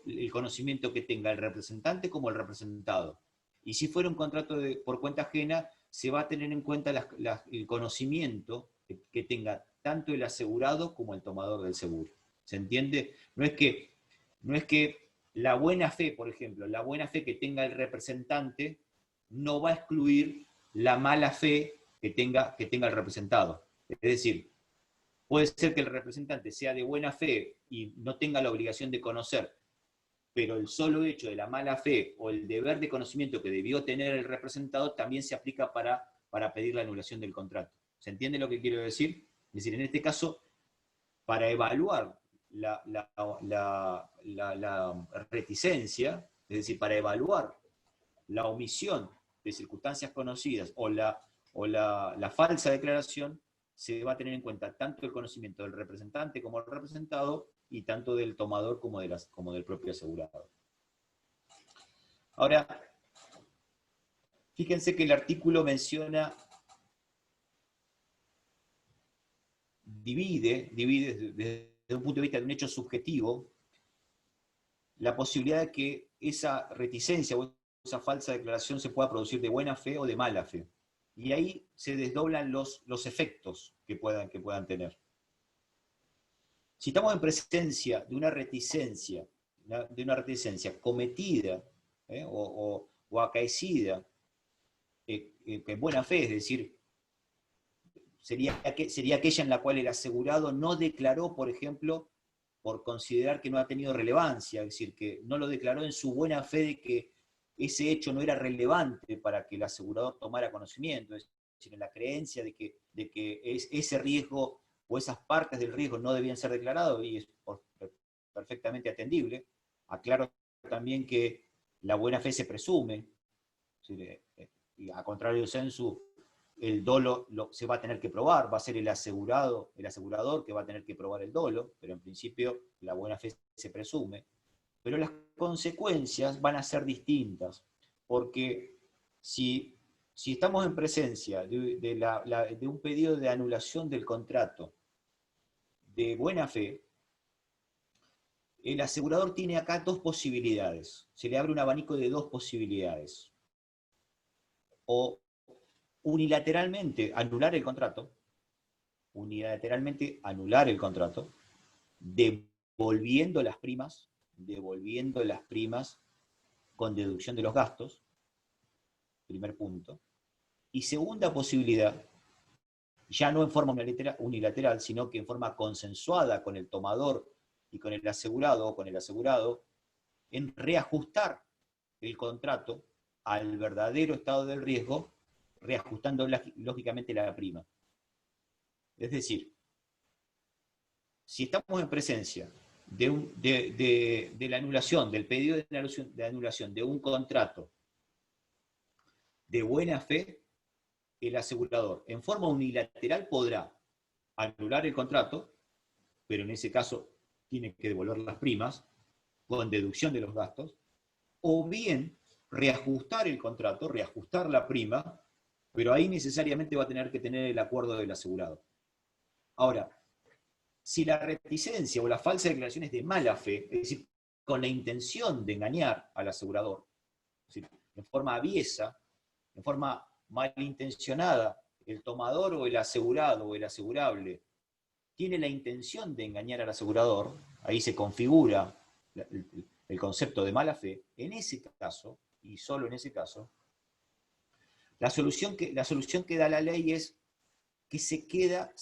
el conocimiento que tenga el representante como el representado. Y si fuera un contrato por cuenta ajena, se va a tener en cuenta el conocimiento que tenga tanto el asegurado como el tomador del seguro. ¿Se entiende? No es que la buena fe, por ejemplo, la buena fe que tenga el representante no va a excluir la mala fe que tenga el representado. Es decir, puede ser que el representante sea de buena fe y no tenga la obligación de conocer, pero el solo hecho de la mala fe o el deber de conocimiento que debió tener el representado también se aplica para pedir la anulación del contrato. ¿Se entiende lo que quiero decir? Es decir, en este caso, para evaluar la reticencia, es decir, para evaluar la omisión de circunstancias conocidas o la falsa declaración, se va a tener en cuenta tanto el conocimiento del representante como del representado, y tanto del tomador como del propio asegurado. Ahora, fíjense que el artículo menciona, divide desde un punto de vista de un hecho subjetivo, la posibilidad de que esa reticencia o esa falsa declaración se pueda producir de buena fe o de mala fe. Y ahí se desdoblan los efectos que puedan tener. Si estamos en presencia de una reticencia cometida o acaecida en buena fe, es decir, sería aquella en la cual el asegurado no declaró, por ejemplo, por considerar que no ha tenido relevancia, es decir, que no lo declaró en su buena fe de que ese hecho no era relevante para que el asegurador tomara conocimiento, es decir, en la creencia de que ese riesgo o esas partes del riesgo no debían ser declarados, y es perfectamente atendible. Aclaro también que la buena fe se presume, y a contrario de Sensu, el dolo se va a tener que probar, va a ser el asegurador que va a tener que probar el dolo, pero en principio la buena fe se presume. Pero las consecuencias van a ser distintas, porque si estamos en presencia de un pedido de anulación del contrato de buena fe, el asegurador tiene acá dos posibilidades. Se le abre un abanico de dos posibilidades. O unilateralmente anular el contrato, devolviendo las primas con deducción de los gastos, primer punto. Y segunda posibilidad, ya no en forma unilateral, sino que en forma consensuada con el tomador y con el asegurado, en reajustar el contrato al verdadero estado del riesgo, reajustando lógicamente la prima. Es decir, si estamos en presencia de la anulación, del pedido de anulación de un contrato de buena fe, el asegurador en forma unilateral podrá anular el contrato, pero en ese caso tiene que devolver las primas con deducción de los gastos, o bien reajustar el contrato, reajustar la prima, pero ahí necesariamente va a tener que tener el acuerdo del asegurado. Ahora, Si la reticencia o la falsa declaración es de mala fe, es decir, con la intención de engañar al asegurador, es decir, en forma aviesa, en forma malintencionada, el tomador o el asegurado o el asegurable tiene la intención de engañar al asegurador, ahí se configura el concepto de mala fe. En ese caso, y solo en ese caso, la solución que da la ley es que se queda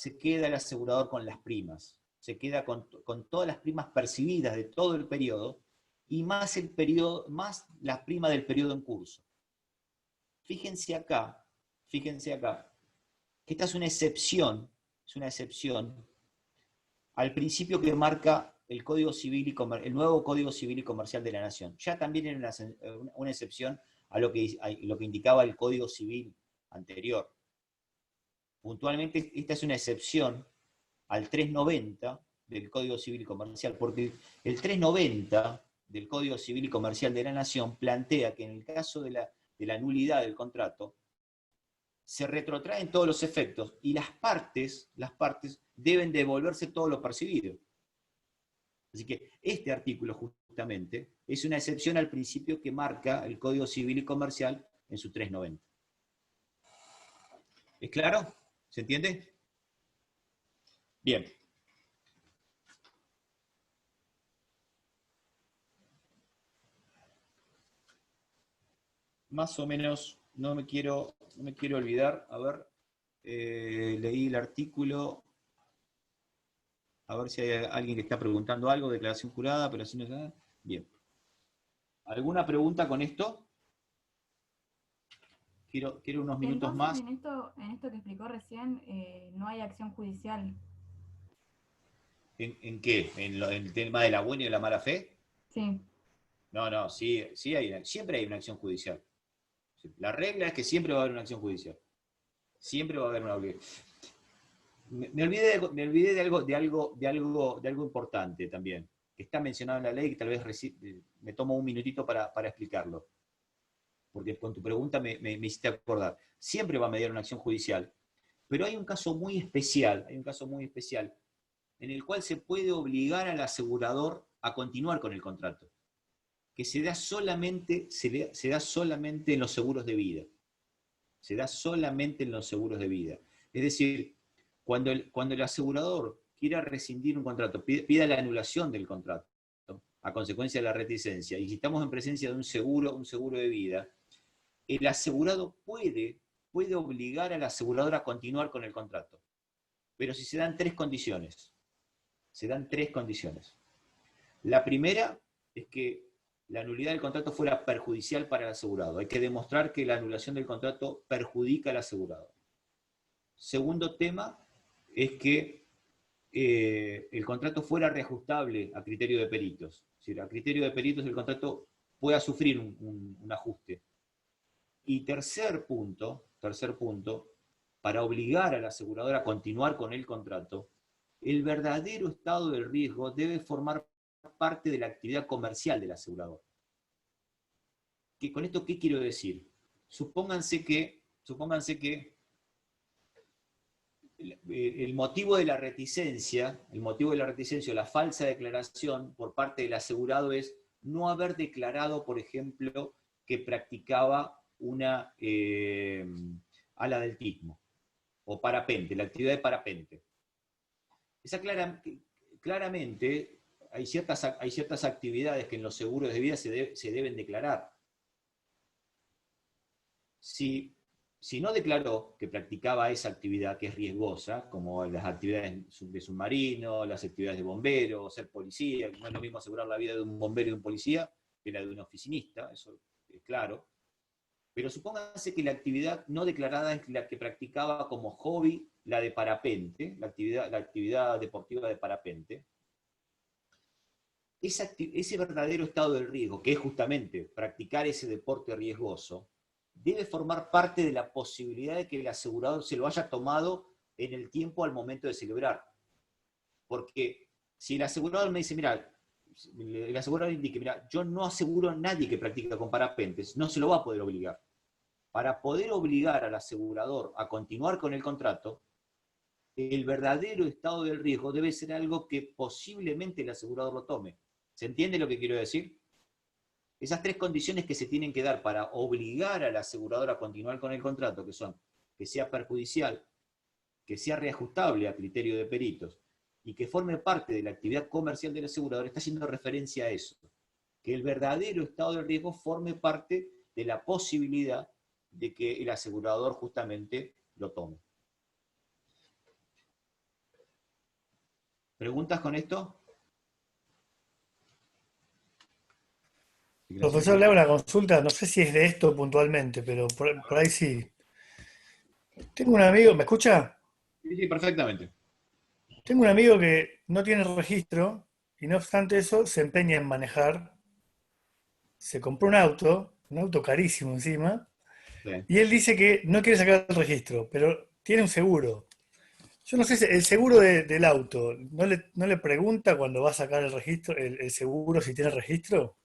el asegurador con las primas, se queda con todas las primas percibidas de todo el periodo, y más la prima del periodo en curso. Fíjense acá, que esta es una excepción al principio que marca el Código Civil el nuevo Código Civil y Comercial de la Nación. Ya también era una excepción a lo que indicaba el Código Civil anterior. Puntualmente, esta es una excepción al 390 del Código Civil y Comercial, porque el 390 del Código Civil y Comercial de la Nación plantea que en el caso de la nulidad del contrato, se retrotraen todos los efectos y las partes deben devolverse todo lo percibido. Así que este artículo justamente es una excepción al principio que marca el Código Civil y Comercial en su 390. ¿Es claro? ¿Se entiende? Bien. Más o menos, no me quiero olvidar, a ver, leí el artículo, a ver si hay alguien que está preguntando algo, declaración jurada, operaciones... Bien. ¿Alguna pregunta con esto? Quiero unos minutos Entonces, más. en esto que explicó recién, no hay acción judicial. ¿En qué? ¿En el tema de la buena y de la mala fe? Sí. No, sí siempre hay una acción judicial. La regla es que siempre va a haber una acción judicial. Siempre va a haber una obligación. Me olvidé de algo importante también, que está mencionado en la ley, que tal vez me tomo un minutito para explicarlo. Porque con tu pregunta me hiciste acordar. Siempre va a mediar una acción judicial, pero hay un caso muy especial, en el cual se puede obligar al asegurador a continuar con el contrato, que se da solamente en los seguros de vida. Se da solamente en los seguros de vida. Es decir, cuando el asegurador quiera rescindir un contrato, pida la anulación del contrato, a consecuencia de la reticencia, y si estamos en presencia de un seguro de vida, el asegurado puede obligar al asegurador a continuar con el contrato. Pero si se dan tres condiciones. La primera es que la nulidad del contrato fuera perjudicial para el asegurado. Hay que demostrar que la anulación del contrato perjudica al asegurado. Segundo tema es que el contrato fuera reajustable a criterio de peritos. Es decir, a criterio de peritos el contrato pueda sufrir un ajuste. Y tercer punto, para obligar al asegurador a continuar con el contrato, el verdadero estado del riesgo debe formar parte de la actividad comercial del asegurador. ¿Con esto qué quiero decir? Supónganse que el motivo de la reticencia o la falsa declaración por parte del asegurado es no haber declarado, por ejemplo, que practicaba una aladeltismo o parapente, la actividad de parapente. Claramente hay ciertas actividades que en los seguros de vida se deben declarar. Si no declaró que practicaba esa actividad que es riesgosa, como las actividades de submarino, las actividades de bombero, ser policía, no es lo mismo asegurar la vida de un bombero y de un policía que la de un oficinista, eso es claro. Pero supónganse que la actividad no declarada es la que practicaba como hobby, la de parapente, la actividad deportiva de parapente. Ese verdadero estado del riesgo, que es justamente practicar ese deporte riesgoso, debe formar parte de la posibilidad de que el asegurador se lo haya tomado en el tiempo al momento de celebrar. Porque si el asegurador me dice, mira, el asegurador indique, mira, yo no aseguro a nadie que practica con parapentes, no se lo va a poder obligar. Para poder obligar al asegurador a continuar con el contrato, el verdadero estado del riesgo debe ser algo que posiblemente el asegurador lo tome. ¿Se entiende lo que quiero decir? Esas tres condiciones que se tienen que dar para obligar al asegurador a continuar con el contrato, que son que sea perjudicial, que sea reajustable a criterio de peritos, y que forme parte de la actividad comercial del asegurador, está haciendo referencia a eso. Que el verdadero estado del riesgo forme parte de la posibilidad de que el asegurador justamente lo tome. ¿Preguntas con esto? Profesor, le hago una consulta, no sé si es de esto puntualmente, pero por ahí sí. Tengo un amigo, ¿me escucha? Sí, perfectamente. Tengo un amigo que no tiene registro y no obstante eso se empeña en manejar. Se compró un auto carísimo encima, Sí. y él dice que no quiere sacar el registro, pero tiene un seguro. Yo no sé, el seguro del auto, ¿no le pregunta cuando va a sacar el registro, el seguro si tiene registro?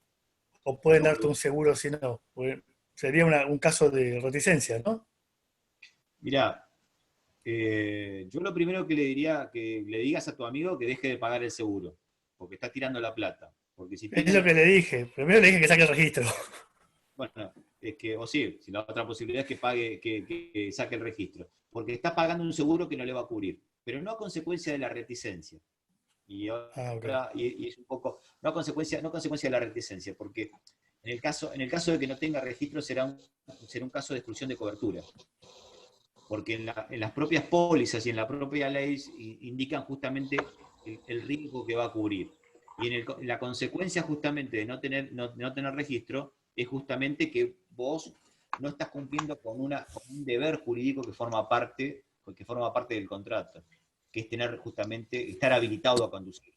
¿O pueden darte un seguro si no? Porque sería un caso de reticencia, ¿no? Mirá, yo lo primero que le diría, que le digas a tu amigo que deje de pagar el seguro, porque está tirando la plata. Porque si Es lo que le dije. Primero le dije que saque el registro. Bueno, es que, o sí, si la otra posibilidad es que pague, que saque el registro. Porque está pagando un seguro que no le va a cubrir, pero no a consecuencia de la reticencia. Y ahora, y es un poco, no a consecuencia de la reticencia, porque en el caso de que no tenga registro será un caso de exclusión de cobertura. Porque en las propias pólizas y en la propia ley indican justamente el riesgo que va a cubrir. Y en la consecuencia justamente de no tener registro es justamente que vos no estás cumpliendo con un deber jurídico que forma parte del contrato, que es estar habilitado a conducir.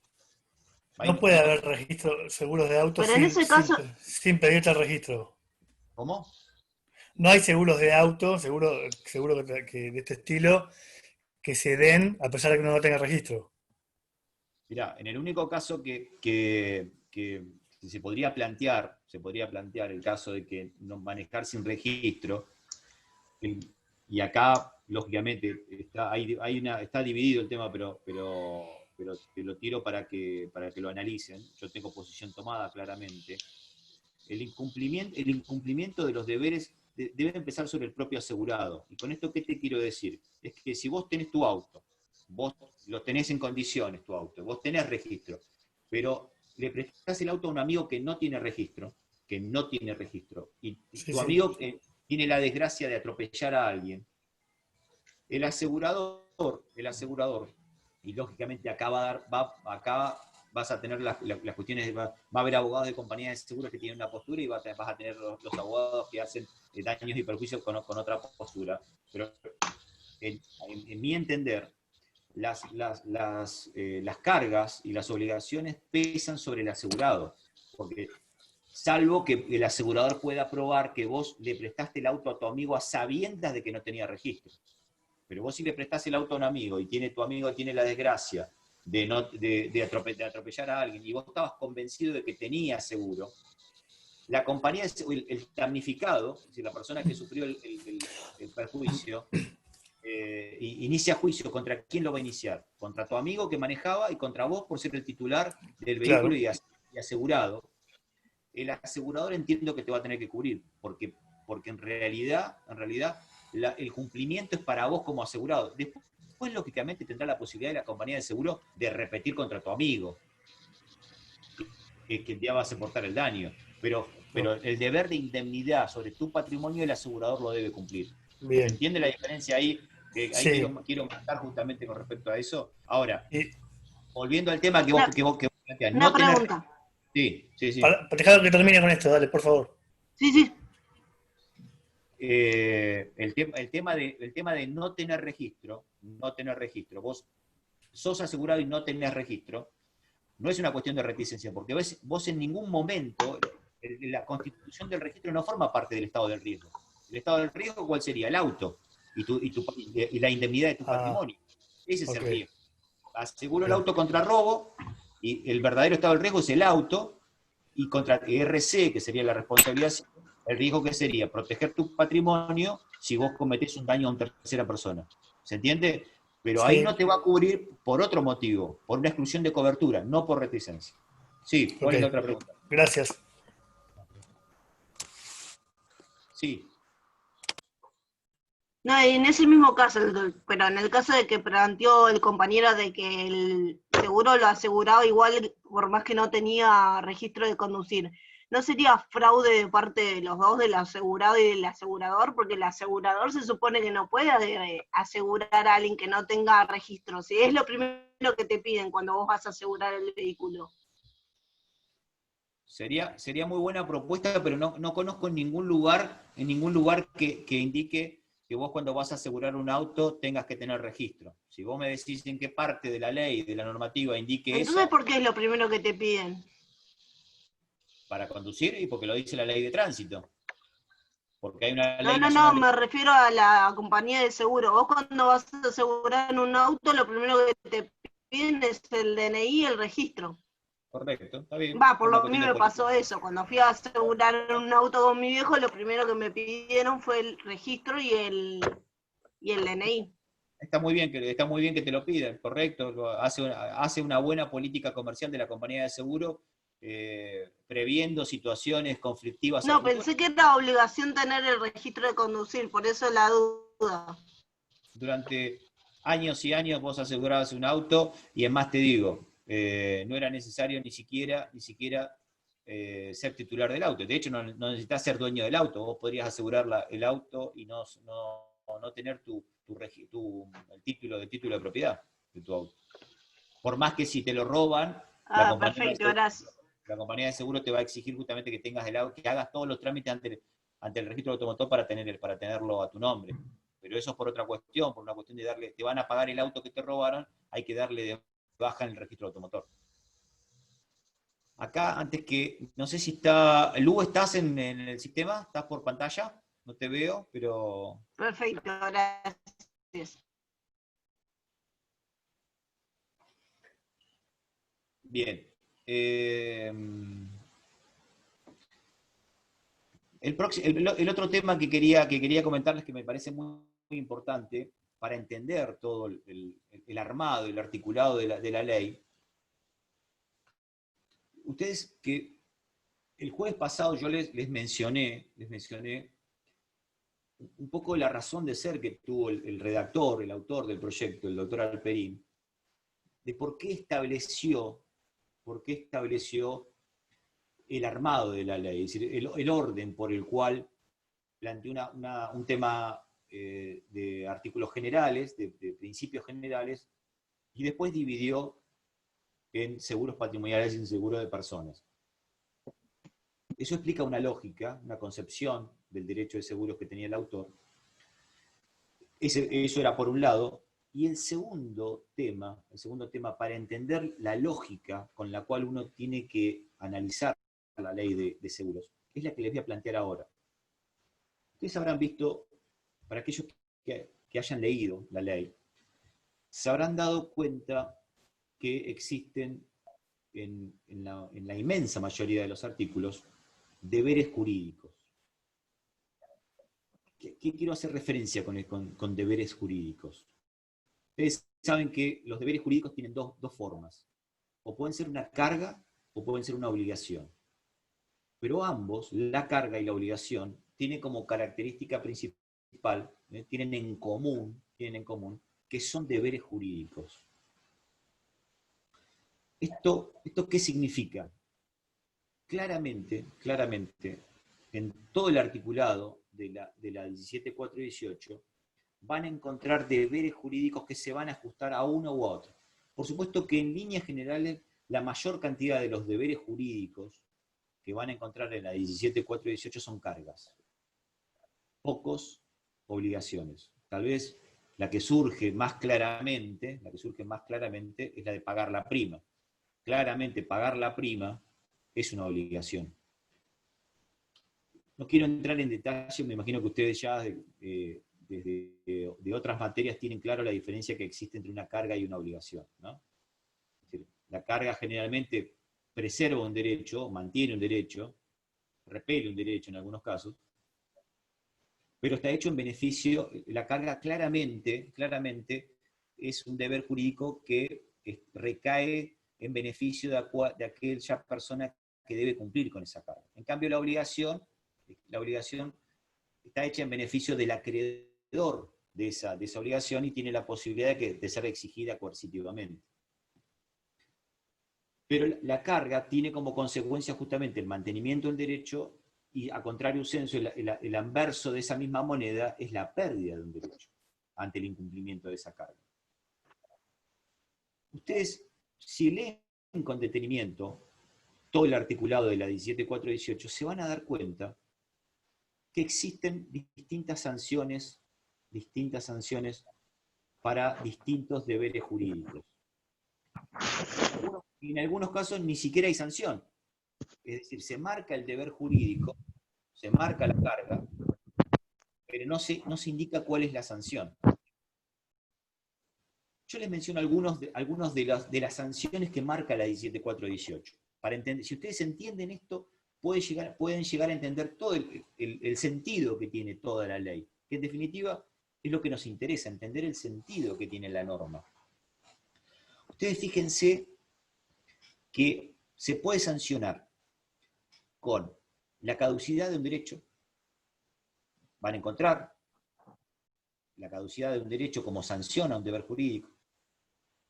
No puede haber registro, seguros de auto Pero en ese caso, sin pedirte el registro. ¿Cómo? No hay seguros de auto, seguro que de este estilo, que se den a pesar de que uno no tenga registro. Mirá, en el único caso que se podría plantear el caso de que no manejar sin registro, y acá, lógicamente, está dividido el tema, pero te lo tiro para que lo analicen. Yo tengo posición tomada claramente. El incumplimiento de los deberes debe empezar sobre el propio asegurado. ¿Y con esto qué te quiero decir? Es que si vos tenés tu auto, vos lo tenés en condiciones tu auto, vos tenés registro, pero le prestás el auto a un amigo que no tiene registro, y tu amigo tiene la desgracia de atropellar a alguien, el asegurador, y lógicamente acá vas a tener las cuestiones, va a haber abogados de compañías de seguros que tienen una postura y vas a tener los abogados que hacen daños y perjuicios con otra postura. Pero en mi entender, las cargas y las obligaciones pesan sobre el asegurado, porque salvo que el asegurador pueda probar que vos le prestaste el auto a tu amigo a sabiendas de que no tenía registro. Pero vos si le prestás el auto a un amigo y tu amigo tiene la desgracia de atropellar a alguien y vos estabas convencido de que tenía seguro, la compañía, el damnificado, es decir, la persona que sufrió el perjuicio, inicia juicio. ¿Contra quién lo va a iniciar? Contra tu amigo que manejaba y contra vos por ser el titular del vehículo y asegurado. El asegurador entiendo que te va a tener que cubrir, porque en realidad el cumplimiento es para vos como asegurado. Después, lógicamente, tendrá la posibilidad de la compañía de seguro de repetir contra tu amigo, que ya va a soportar el daño. Pero el deber de indemnidad sobre tu patrimonio el asegurador lo debe cumplir. Bien. ¿Entiende la diferencia ahí? Sí. Quiero marcar justamente con respecto a eso. Ahora, volviendo al tema que vos planteás. Una pregunta. Sí. Dejad que termine con esto, dale, por favor. Sí. El tema de no tener registro, vos sos asegurado y no tenés registro, no es una cuestión de reticencia, porque vos en ningún momento, la constitución del registro no forma parte del estado del riesgo. ¿El estado del riesgo cuál sería? El auto y la indemnidad de tu patrimonio. Ese es el riesgo. Aseguro el auto contra robo, y el verdadero estado del riesgo es el auto, y contra RC, que sería la responsabilidad, el riesgo que sería proteger tu patrimonio si vos cometés un daño a una tercera persona. ¿Se entiende? Pero ahí Sí. no te va a cubrir por otro motivo, por una exclusión de cobertura, no por reticencia. Sí, ¿cuál es la Ok. otra pregunta? Gracias. Sí. No, en ese mismo caso, pero en el caso de que planteó el compañero de que el seguro lo aseguraba igual por más que no tenía registro de conducir, ¿no sería fraude de parte de los dos, del asegurado y del asegurador? Porque el asegurador se supone que no puede asegurar a alguien que no tenga registro. Si es lo primero que te piden cuando vos vas a asegurar el vehículo. Sería muy buena propuesta, pero no conozco en ningún lugar que indique que vos cuando vas a asegurar un auto tengas que tener registro. Si vos me decís en qué parte de la ley, de la normativa indique Entonces, eso, ¿por qué es lo primero que te piden? para conducir y porque lo dice la ley de tránsito. Porque hay una No, ley no, no, nacional. me refiero a la compañía de seguro. Vos cuando vas a asegurar en un auto, lo primero que te piden es el DNI y el registro. Correcto, está bien. Va, Es por una lo que a mí cuestión de me política. pasó eso. Cuando fui a asegurar un auto con mi viejo, lo primero que me pidieron fue el registro y el DNI. Está muy bien que te lo pidan, correcto. Hace una buena política comercial de la compañía de seguro, previendo situaciones conflictivas a No, futuro. pensé que era obligación tener el registro de conducir, por eso la duda. Durante años y años vos asegurabas un auto, y es más te digo, no era necesario ni siquiera ser titular del auto. De hecho, no necesitas ser dueño del auto. Vos podrías asegurar el auto y no tener el título de propiedad de tu auto. Por más que si te lo roban, la Perfecto, gracias. compañía de seguro te va a exigir justamente que tengas el auto, que hagas todos los trámites ante el registro de automotor para tenerlo a tu nombre. Pero eso es por otra cuestión, por una cuestión de te van a pagar el auto que te robaron, hay que darle de baja en el registro de automotor. Acá, no sé si está, Lu, ¿estás en el sistema? ¿Estás por pantalla? No te veo, pero... Perfecto, gracias. Bien. El otro tema que quería comentarles, que me parece muy, muy importante para entender todo el armado, el articulado de la ley. Ustedes que el jueves pasado yo les mencioné un poco la razón de ser que tuvo el redactor, el autor del proyecto, el doctor Alperín, de por qué estableció el armado de la ley, es decir, el orden por el cual planteó un tema de artículos generales, de principios generales, y después dividió en seguros patrimoniales y en seguros de personas. Eso explica una lógica, una concepción del derecho de seguros que tenía el autor. Eso era por un lado. Y el segundo tema, para entender la lógica con la cual uno tiene que analizar la ley de seguros, es la que les voy a plantear ahora. Ustedes habrán visto, para aquellos que hayan leído la ley, se habrán dado cuenta que existen en la inmensa mayoría de los artículos deberes jurídicos. ¿Qué quiero hacer referencia con deberes jurídicos? Ustedes saben que los deberes jurídicos tienen dos formas. O pueden ser una carga o pueden ser una obligación. Pero ambos, la carga y la obligación, tienen como característica principal, tienen en común, que son deberes jurídicos. ¿Esto qué significa? Claramente, en todo el articulado de la 17.418, van a encontrar deberes jurídicos que se van a ajustar a uno u otro. Por supuesto que en líneas generales, la mayor cantidad de los deberes jurídicos que van a encontrar en la 17.418 son cargas. Pocos obligaciones. Tal vez la que surge más claramente es la de pagar la prima. Claramente pagar la prima es una obligación. No quiero entrar en detalle, me imagino que ustedes ya de otras materias tienen claro la diferencia que existe entre una carga y una obligación, ¿no? Es decir, la carga generalmente preserva un derecho, mantiene un derecho, repele un derecho en algunos casos, pero está hecho en beneficio, la carga claramente es un deber jurídico que recae en beneficio de aquella persona que debe cumplir con esa carga. En cambio, la obligación está hecha en beneficio del acreedor de esa obligación y tiene la posibilidad de ser exigida coercitivamente. Pero la carga tiene como consecuencia justamente el mantenimiento del derecho y, a contrario senso, el anverso de esa misma moneda es la pérdida de un derecho ante el incumplimiento de esa carga. Ustedes, si leen con detenimiento todo el articulado de la 17.418, se van a dar cuenta que existen distintas sanciones para distintos deberes jurídicos. Y en algunos casos ni siquiera hay sanción. Es decir, se marca el deber jurídico, se marca la carga, pero no se indica cuál es la sanción. Yo les menciono algunos de las sanciones que marca la 17.418. Para entender, si ustedes entienden esto, pueden llegar a entender todo el sentido que tiene toda la ley, que en definitiva es lo que nos interesa, entender el sentido que tiene la norma. Ustedes fíjense que se puede sancionar con la caducidad de un derecho. Van a encontrar la caducidad de un derecho como sanción a un deber jurídico.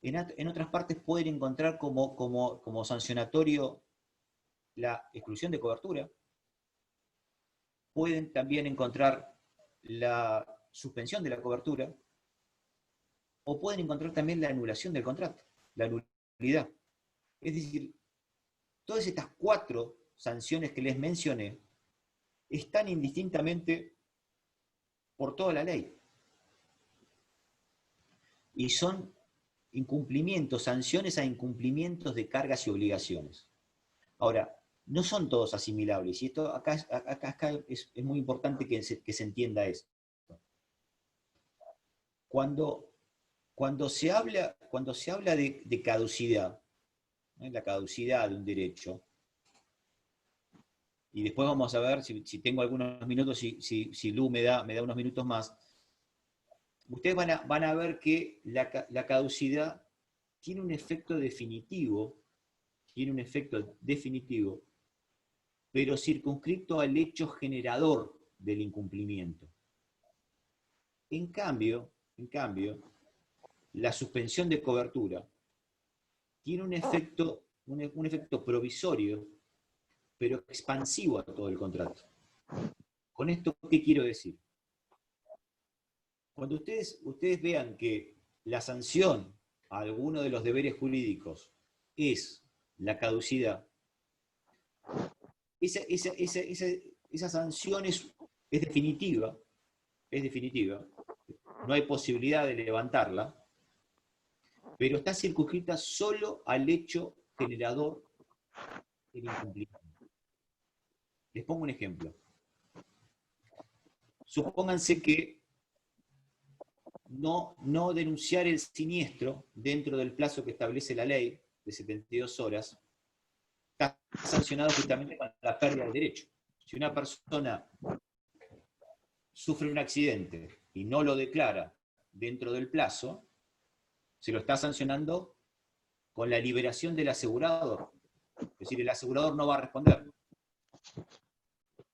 En otras partes pueden encontrar como sancionatorio la exclusión de cobertura. Pueden también encontrar la suspensión de la cobertura, o pueden encontrar también la anulación del contrato, la nulidad. Es decir, todas estas 4 sanciones que les mencioné están indistintamente por toda la ley. Y son incumplimientos, sanciones a incumplimientos de cargas y obligaciones. Ahora, no son todos asimilables, y esto acá es muy importante que se entienda esto. Cuando se habla de caducidad, ¿no? La caducidad de un derecho, y después vamos a ver, si tengo algunos minutos, si Lu me da unos minutos más, ustedes van a ver que la caducidad tiene un efecto definitivo, pero circunscripto al hecho generador del incumplimiento. En cambio, la suspensión de cobertura tiene un efecto provisorio, pero expansivo a todo el contrato. ¿Con esto qué quiero decir? Cuando ustedes vean que la sanción a alguno de los deberes jurídicos es la caducidad, esa sanción es definitiva, no hay posibilidad de levantarla, pero está circunscrita solo al hecho generador del incumplimiento. Les pongo un ejemplo. Supónganse que no denunciar el siniestro dentro del plazo que establece la ley, de 72 horas, está sancionado justamente con la pérdida del derecho. Si una persona sufre un accidente y no lo declara dentro del plazo, se lo está sancionando con la liberación del asegurador. Es decir, el asegurador no va a responder.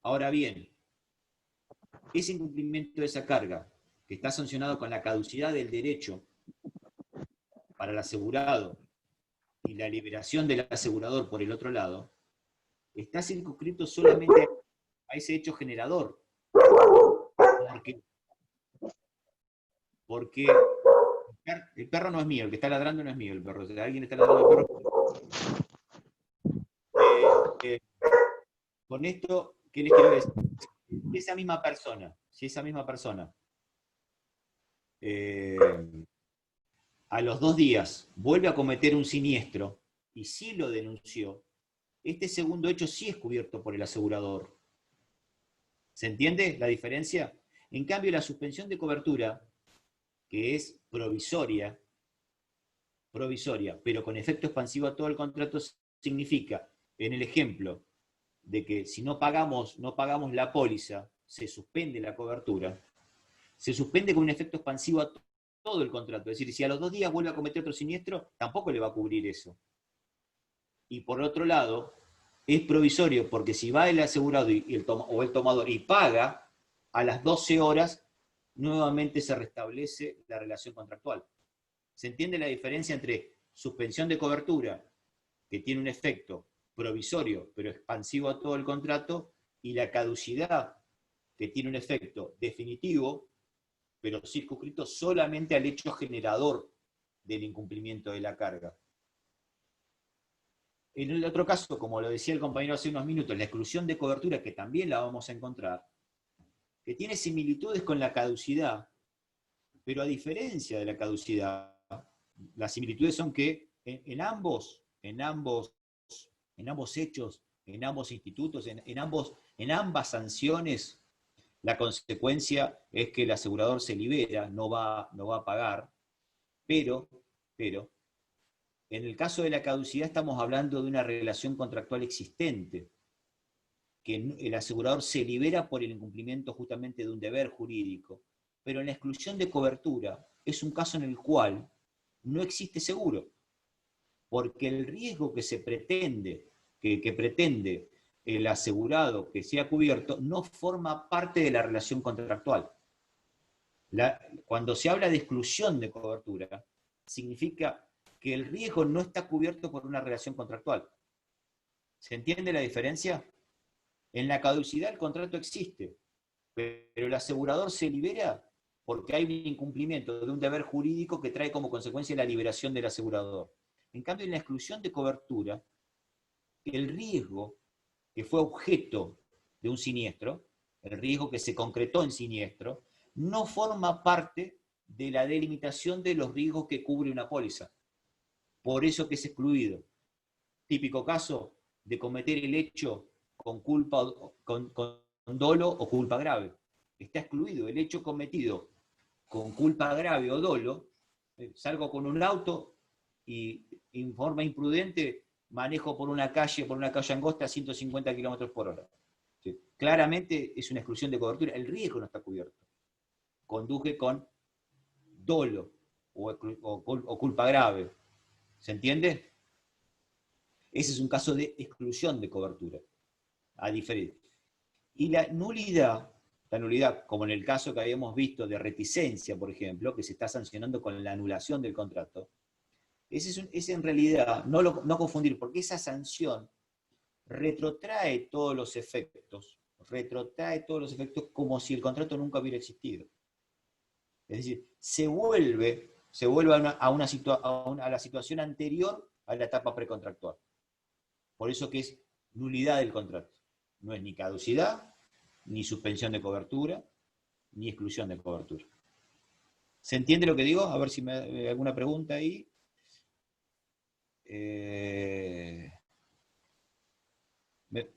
Ahora bien, ese incumplimiento de esa carga, que está sancionado con la caducidad del derecho para el asegurado y la liberación del asegurador por el otro lado, está circunscrito solamente a ese hecho generador. Porque el perro no es mío, el que está ladrando no es mío, el perro. Si alguien está ladrando el perro. Con esto, ¿qué les quiero decir? Si esa misma persona a los 2 días vuelve a cometer un siniestro y sí lo denunció, este segundo hecho sí es cubierto por el asegurador. ¿Se entiende la diferencia? En cambio, la suspensión de cobertura, que es provisoria, pero con efecto expansivo a todo el contrato, significa, en el ejemplo, de que si no pagamos la póliza, se suspende la cobertura, se suspende con un efecto expansivo a todo el contrato. Es decir, si a los 2 días vuelve a cometer otro siniestro, tampoco le va a cubrir eso. Y por otro lado, es provisorio, porque si va el asegurado o el tomador y paga, a las 12 horas, nuevamente se restablece la relación contractual. ¿Se entiende la diferencia entre suspensión de cobertura, que tiene un efecto provisorio, pero expansivo a todo el contrato, y la caducidad, que tiene un efecto definitivo, pero circunscrito solamente al hecho generador del incumplimiento de la carga? En el otro caso, como lo decía el compañero hace unos minutos, la exclusión de cobertura, que también la vamos a encontrar, que tiene similitudes con la caducidad, pero a diferencia de la caducidad, las similitudes son que en ambos hechos, en ambos institutos, en ambas sanciones, la consecuencia es que el asegurador se libera, no va a pagar, pero en el caso de la caducidad estamos hablando de una relación contractual existente, que el asegurador se libera por el incumplimiento justamente de un deber jurídico, pero en la exclusión de cobertura es un caso en el cual no existe seguro, porque el riesgo que se pretende, que pretende el asegurado que sea cubierto, no forma parte de la relación contractual. Cuando se habla de exclusión de cobertura, significa que el riesgo no está cubierto por una relación contractual. ¿Se entiende la diferencia? En la caducidad el contrato existe, pero el asegurador se libera porque hay un incumplimiento de un deber jurídico que trae como consecuencia la liberación del asegurador. En cambio, en la exclusión de cobertura, el riesgo que fue objeto de un siniestro, el riesgo que se concretó en siniestro, no forma parte de la delimitación de los riesgos que cubre una póliza. Por eso que es excluido. Típico caso de cometer el hecho con culpa, con dolo o culpa grave. Está excluido el hecho cometido con culpa grave o dolo. Salgo con un auto y en forma imprudente manejo por una calle angosta a 150 km/h. ¿Sí? Claramente es una exclusión de cobertura, el riesgo no está cubierto. Conduje con dolo o culpa grave. ¿Se entiende? Ese es un caso de exclusión de cobertura. A diferencia. Y la nulidad, como en el caso que habíamos visto de reticencia, por ejemplo, que se está sancionando con la anulación del contrato, es en realidad, no confundir, porque esa sanción retrotrae todos los efectos como si el contrato nunca hubiera existido. Es decir, se vuelve a la situación anterior a la etapa precontractual. Por eso que es nulidad del contrato. No es ni caducidad, ni suspensión de cobertura, ni exclusión de cobertura. ¿Se entiende lo que digo? A ver si me alguna pregunta ahí.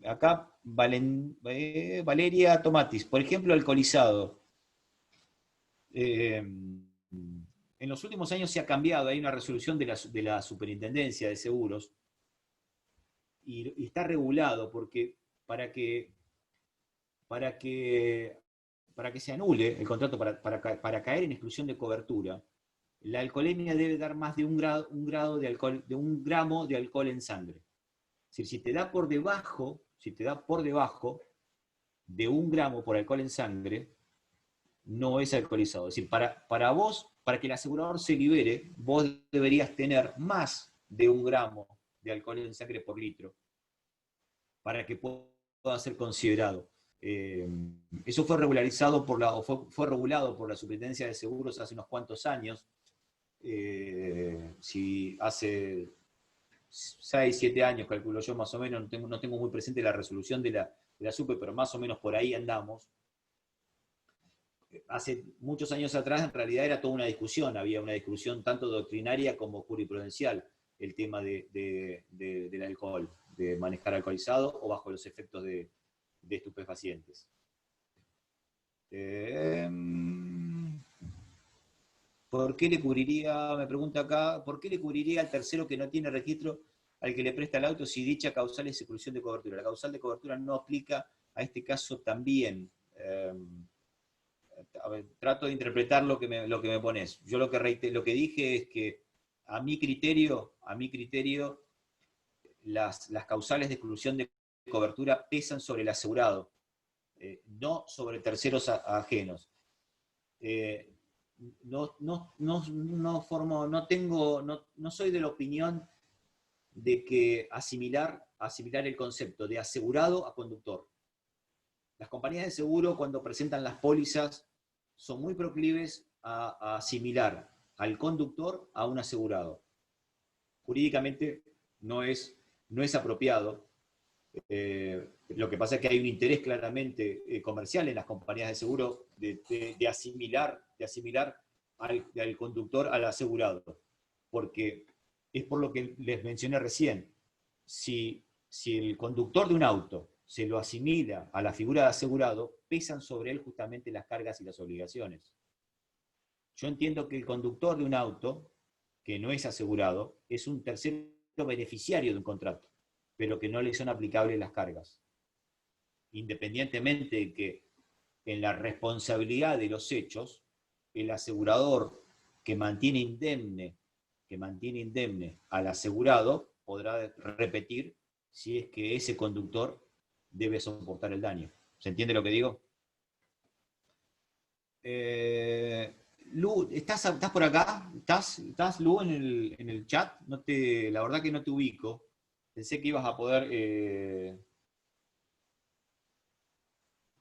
Acá Valeria Tomatis, por ejemplo, alcoholizado. En los últimos años se ha cambiado, hay una resolución de la Superintendencia de Seguros, y está regulado porque para que se anule el contrato, para caer en exclusión de cobertura, la alcoholemia debe dar más de un grado de alcohol, de 1 gramo de alcohol en sangre. Es decir, si te da por debajo de 1 gramo por alcohol en sangre, no es alcoholizado. Es decir, para vos, para que el asegurador se libere, vos deberías tener más de 1 gramo de alcohol en sangre por litro, para que pueda ser considerado. Eso fue regularizado fue regulado por la Superintendencia de Seguros hace unos cuantos años. Si hace 6, 7 años, calculo yo más o menos, no tengo muy presente la resolución de la SUPE, pero más o menos por ahí andamos. Hace muchos años atrás en realidad era toda una discusión, había una discusión tanto doctrinaria como jurisprudencial, el tema del alcohol, de manejar alcoholizado o bajo los efectos de estupefacientes. ¿Por qué le cubriría, me pregunta acá, por qué le cubriría al tercero que no tiene registro al que le presta el auto si dicha causal es exclusión de cobertura? La causal de cobertura no aplica a este caso también. a ver, trato de interpretar lo que me pones. Yo lo que dije es que a mi criterio, las causales de exclusión de cobertura pesan sobre el asegurado, no sobre terceros ajenos. No soy de la opinión de que asimilar el concepto de asegurado a conductor. Las compañías de seguro, cuando presentan las pólizas, son muy proclives a asimilar al conductor a un asegurado. Jurídicamente no es apropiado. Lo que pasa es que hay un interés claramente comercial en las compañías de seguro de asimilar al conductor al asegurado. Porque es por lo que les mencioné recién. Si el conductor de un auto se lo asimila a la figura de asegurado, pesan sobre él justamente las cargas y las obligaciones. Yo entiendo que el conductor de un auto, que no es asegurado, es un tercero beneficiario de un contrato, pero que no le son aplicables las cargas. Independientemente de que en la responsabilidad de los hechos, el asegurador que mantiene indemne al asegurado podrá repetir si es que ese conductor debe soportar el daño. ¿Se entiende lo que digo? Lu, ¿estás por acá? ¿Estás Lu, en el chat? La verdad que no te ubico. Pensé que ibas a poder...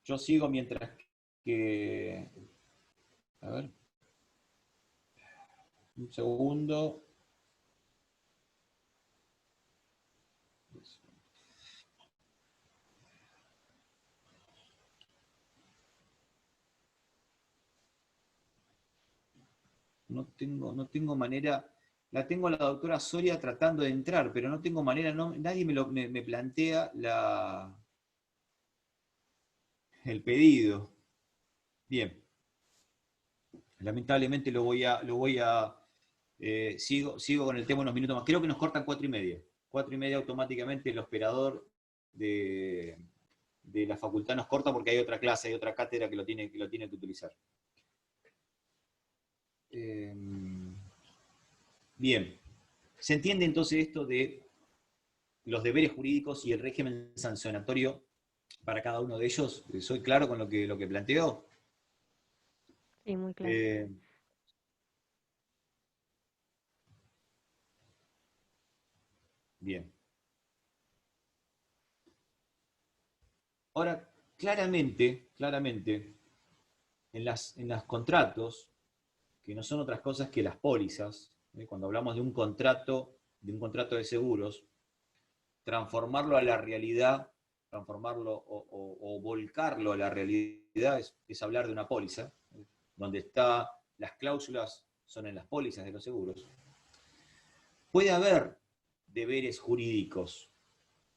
Yo sigo mientras que... A ver. Un segundo. No tengo manera, la tengo a la doctora Soria tratando de entrar, pero no tengo manera, nadie me plantea el pedido. Bien. Lamentablemente sigo con el tema unos minutos más. Creo que nos cortan 4:30. 4:30 automáticamente el operador de la facultad nos corta porque hay otra clase, hay otra cátedra que lo tiene que utilizar. Bien, ¿se entiende entonces esto de los deberes jurídicos y el régimen sancionatorio para cada uno de ellos? ¿Soy claro con lo que planteo? Sí, muy claro. Bien. Ahora, claramente, en los contratos, que no son otras cosas que las pólizas, cuando hablamos de un contrato de seguros, transformarlo a la realidad, o volcarlo a la realidad es hablar de una póliza, donde las cláusulas son en las pólizas de los seguros. Puede haber deberes jurídicos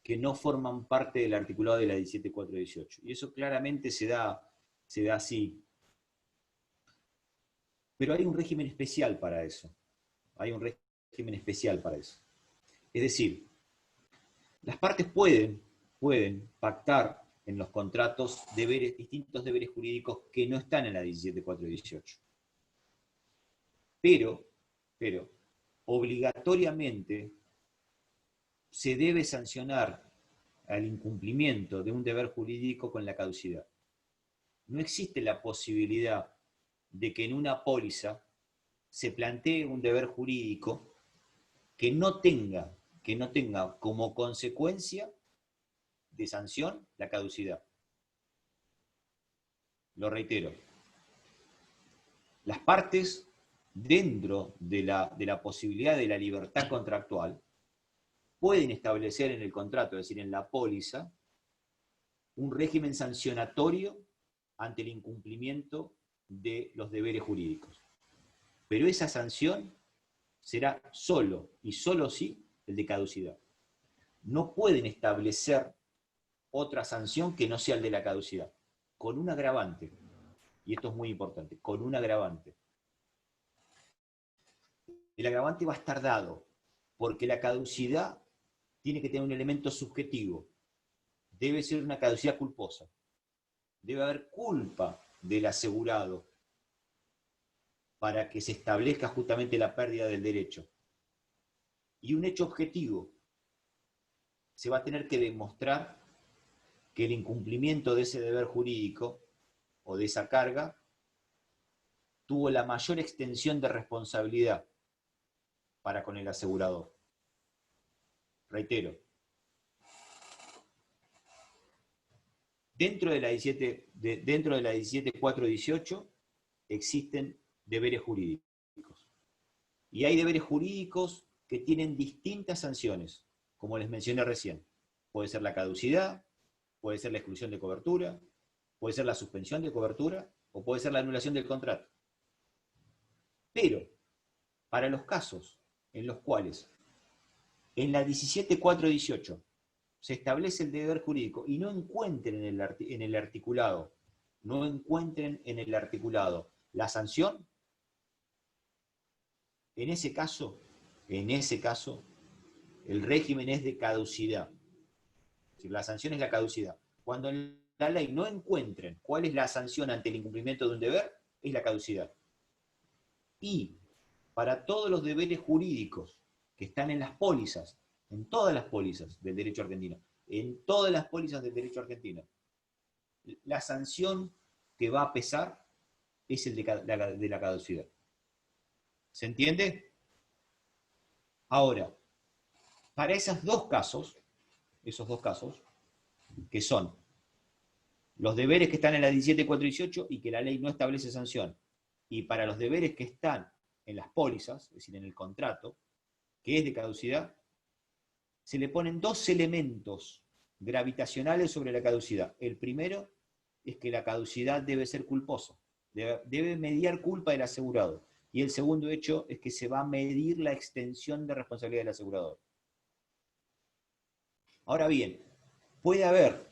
que no forman parte del articulado de la 17.418, y eso claramente se da así. Pero hay un régimen especial para eso. Es decir, las partes pueden pactar en los contratos distintos deberes jurídicos que no están en la 17.418. Pero, obligatoriamente se debe sancionar al incumplimiento de un deber jurídico con la caducidad. No existe la posibilidad de que en una póliza se plantee un deber jurídico que no tenga como consecuencia de sanción la caducidad. Lo reitero. Las partes, dentro de la posibilidad de la libertad contractual, pueden establecer en el contrato, es decir, en la póliza, un régimen sancionatorio ante el incumplimiento de los deberes jurídicos. Pero esa sanción será solo sí el de caducidad. No pueden establecer otra sanción que no sea el de la caducidad, con un agravante, y esto es muy importante, con un agravante. El agravante va a estar dado, porque la caducidad tiene que tener un elemento subjetivo, debe ser una caducidad culposa, debe haber culpa del asegurado para que se establezca justamente la pérdida del derecho. Y un hecho objetivo. Se va a tener que demostrar que el incumplimiento de ese deber jurídico o de esa carga tuvo la mayor extensión de responsabilidad para con el asegurador. Reitero, dentro de la 17.418 existen deberes jurídicos. Y hay deberes jurídicos que tienen distintas sanciones, como les mencioné recién. Puede ser la caducidad, puede ser la exclusión de cobertura, puede ser la suspensión de cobertura, o puede ser la anulación del contrato. Pero, para los casos en los cuales en la 17.418 se establece el deber jurídico y no encuentren en el articulado, la sanción, en ese caso, el régimen es de caducidad. Es decir, la sanción es la caducidad. Cuando en la ley no encuentren cuál es la sanción ante el incumplimiento de un deber, es la caducidad. Y para todos los deberes jurídicos que están en las pólizas, en todas las pólizas del derecho argentino, la sanción que va a pesar es el de la caducidad. ¿Se entiende? Ahora, para esos dos casos, que son los deberes que están en la 17.418 y que la ley no establece sanción, y para los deberes que están en las pólizas, es decir, en el contrato, que es de caducidad, se le ponen dos elementos gravitacionales sobre la caducidad. El primero es que la caducidad debe ser culposa, debe mediar culpa del asegurado. Y el segundo hecho es que se va a medir la extensión de responsabilidad del asegurador. Ahora bien, puede haber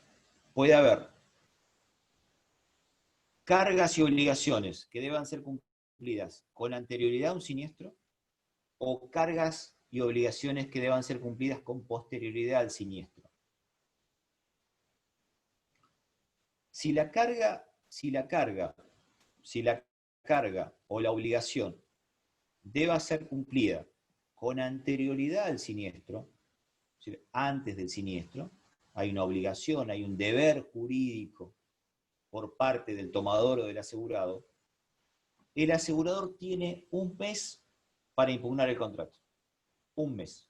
cargas y obligaciones que deban ser cumplidas con anterioridad a un siniestro, o cargas y obligaciones que deban ser cumplidas con posterioridad al siniestro. Si la carga o la obligación deba ser cumplida con anterioridad al siniestro, es decir, antes del siniestro, hay una obligación, hay un deber jurídico por parte del tomador o del asegurado, el asegurador tiene un mes para impugnar el contrato. Un mes.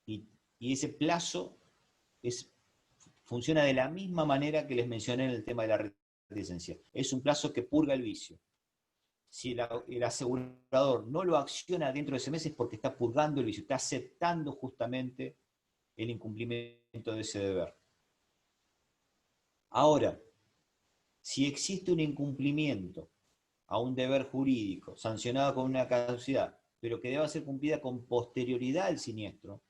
Y ese plazo funciona de la misma manera que les mencioné en el tema de la reticencia. Es un plazo que purga el vicio. Si el asegurador no lo acciona dentro de ese mes es porque está purgando el vicio, está aceptando justamente el incumplimiento de ese deber. Ahora, si existe un incumplimiento a un deber jurídico sancionado con una caducidad, pero que deba ser cumplida con posterioridad al siniestro,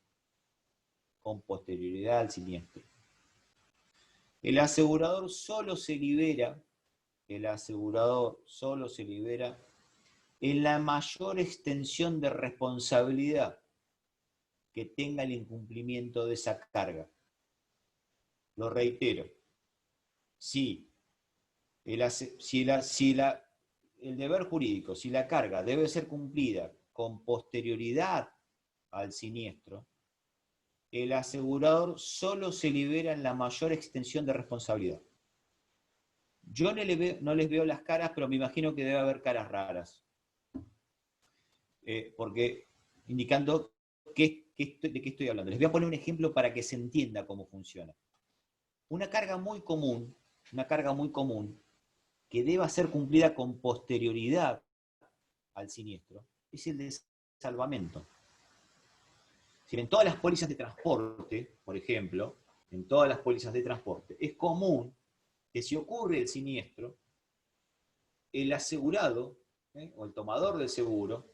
el asegurador solo se libera en la mayor extensión de responsabilidad que tenga el incumplimiento de esa carga. Lo reitero, si el deber jurídico, si la carga debe ser cumplida con posterioridad al siniestro, el asegurador solo se libera en la mayor extensión de responsabilidad. Yo no les veo las caras, pero me imagino que debe haber caras raras. Porque indicando de qué estoy hablando. Les voy a poner un ejemplo para que se entienda cómo funciona. Una carga muy común que deba ser cumplida con posterioridad al siniestro es el de salvamento. Si en todas las pólizas de transporte, por ejemplo, es común que si ocurre el siniestro, el asegurado, o el tomador del seguro,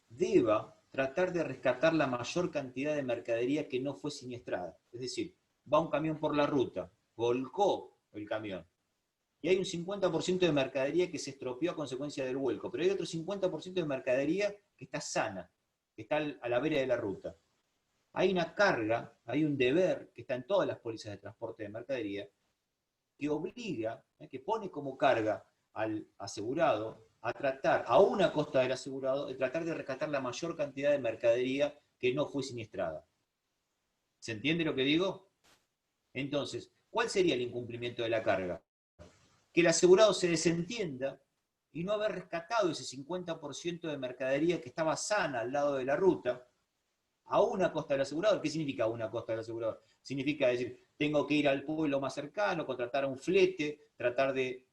deba tratar de rescatar la mayor cantidad de mercadería que no fue siniestrada. Es decir, va un camión por la ruta, volcó el camión, y hay un 50% de mercadería que se estropeó a consecuencia del vuelco, pero hay otro 50% de mercadería que está sana, que está a la vera de la ruta. Hay una carga, hay un deber que está en todas las pólizas de transporte de mercadería, que obliga, que pone como carga al asegurado a tratar, a una costa del asegurado, de tratar de rescatar la mayor cantidad de mercadería que no fue siniestrada. ¿Se entiende lo que digo? Entonces, ¿cuál sería el incumplimiento de la carga? Que el asegurado se desentienda y no haber rescatado ese 50% de mercadería que estaba sana al lado de la ruta, a una costa del asegurador. ¿Qué significa a una costa del asegurador? Significa decir, tengo que ir al pueblo más cercano, contratar a un flete, tratar de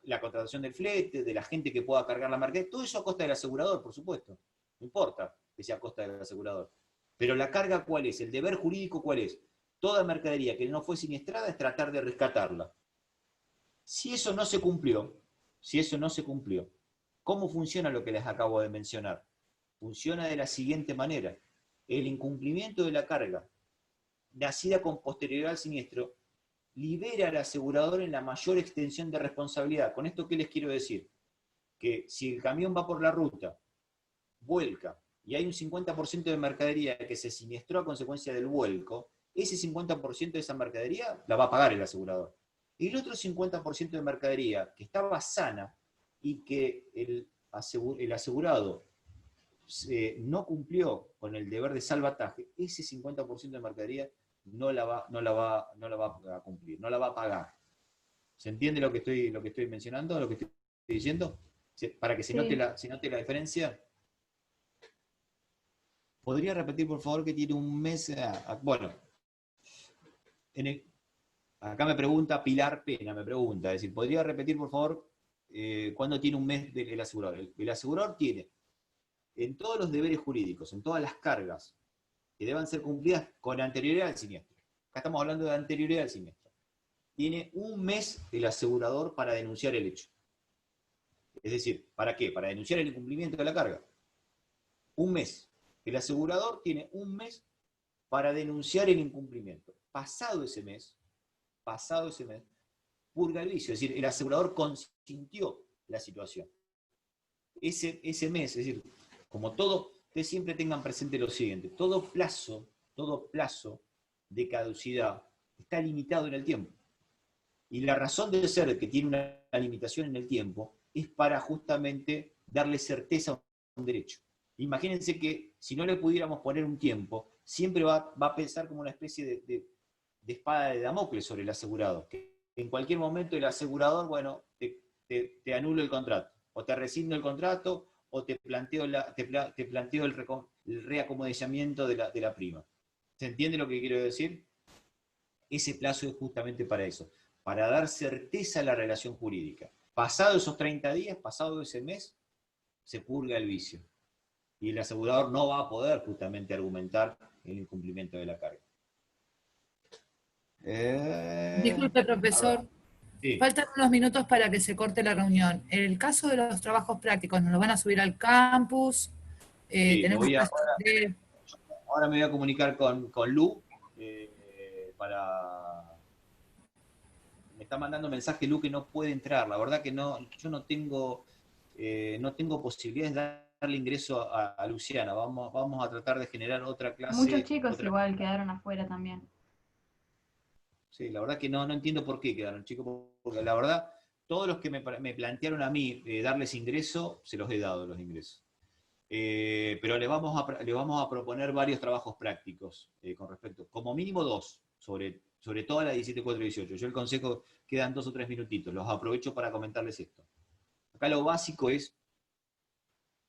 la contratación del flete, de la gente que pueda cargar la mercadería, todo eso a costa del asegurador, por supuesto. No importa que sea a costa del asegurador. Pero la carga, ¿cuál es? El deber jurídico, ¿cuál es? Toda mercadería que no fue siniestrada es tratar de rescatarla. Si eso no se cumplió, ¿cómo funciona lo que les acabo de mencionar? Funciona de la siguiente manera. El incumplimiento de la carga, nacida con posterioridad al siniestro, libera al asegurador en la mayor extensión de responsabilidad. ¿Con esto qué les quiero decir? Que si el camión va por la ruta, vuelca, y hay un 50% de mercadería que se siniestró a consecuencia del vuelco, ese 50% de esa mercadería la va a pagar el asegurador. Y el otro 50% de mercadería que estaba sana y que el asegurado no cumplió con el deber de salvataje, ese 50% de mercadería no la va a cumplir, no la va a pagar. ¿Se entiende lo que estoy mencionando, lo que estoy diciendo? Para que se note la diferencia. ¿Podría repetir, por favor, que tiene un mes? Bueno, acá me pregunta Pilar Pena, es decir, ¿podría repetir, por favor, cuándo tiene un mes el asegurador? El asegurador tiene, en todos los deberes jurídicos, en todas las cargas que deban ser cumplidas con anterioridad al siniestro. Acá estamos hablando de anterioridad al siniestro. Tiene un mes el asegurador para denunciar el hecho. Es decir, ¿para qué? Para denunciar el incumplimiento de la carga. Un mes. El asegurador tiene un mes para denunciar el incumplimiento. Pasado ese mes, purga el vicio. Es decir, el asegurador consintió la situación. Ese mes, es decir, como todo, ustedes siempre tengan presente lo siguiente, todo plazo de caducidad está limitado en el tiempo. Y la razón de ser que tiene una limitación en el tiempo es para justamente darle certeza a un derecho. Imagínense que si no le pudiéramos poner un tiempo, siempre va a pensar como una especie de espada de Damocles sobre el asegurado. Que en cualquier momento el asegurador, bueno, te anulo el contrato, o te rescindo el contrato, o te planteo el reacomodamiento de la prima. ¿Se entiende lo que quiero decir? Ese plazo es justamente para eso, para dar certeza a la relación jurídica. Pasado esos 30 días, pasado ese mes, se purga el vicio. Y el asegurador no va a poder justamente argumentar el incumplimiento de la carga. Disculpe, profesor. Sí. Faltan unos minutos para que se corte la reunión. En el caso de los trabajos prácticos, ¿nos los van a subir al campus? Sí, Tenemos ahora me voy a comunicar con Lu me está mandando mensaje Lu que no puede entrar. La verdad que no, yo no tengo posibilidades de darle ingreso a Luciana. Vamos a tratar de generar otra clase. Muchos chicos igual quedaron afuera también. Sí, la verdad que no entiendo por qué quedaron chicos, porque la verdad, todos los que me plantearon a mí darles ingreso, se los he dado los ingresos. Pero le vamos a proponer varios trabajos prácticos con respecto, como mínimo 2, sobre toda la 17.4.18. Yo el consejo, quedan 2 o 3 minutitos, los aprovecho para comentarles esto. Acá lo básico es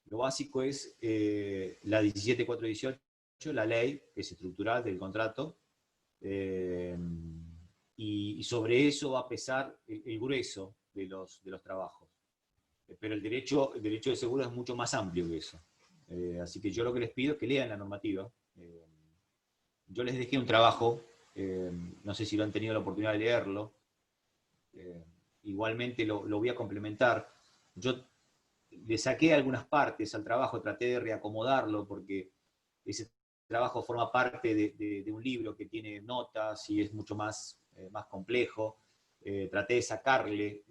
la 17.4.18, la ley que es estructural del contrato, y sobre eso va a pesar el grueso de los trabajos. Pero el derecho de seguro es mucho más amplio que eso. Así que yo lo que les pido es que lean la normativa. Yo les dejé un trabajo, no sé si lo han tenido la oportunidad de leerlo. Igualmente lo voy a complementar. Yo le saqué algunas partes al trabajo, traté de reacomodarlo porque ese trabajo forma parte de un libro que tiene notas y es mucho más complejo. Traté de sacarle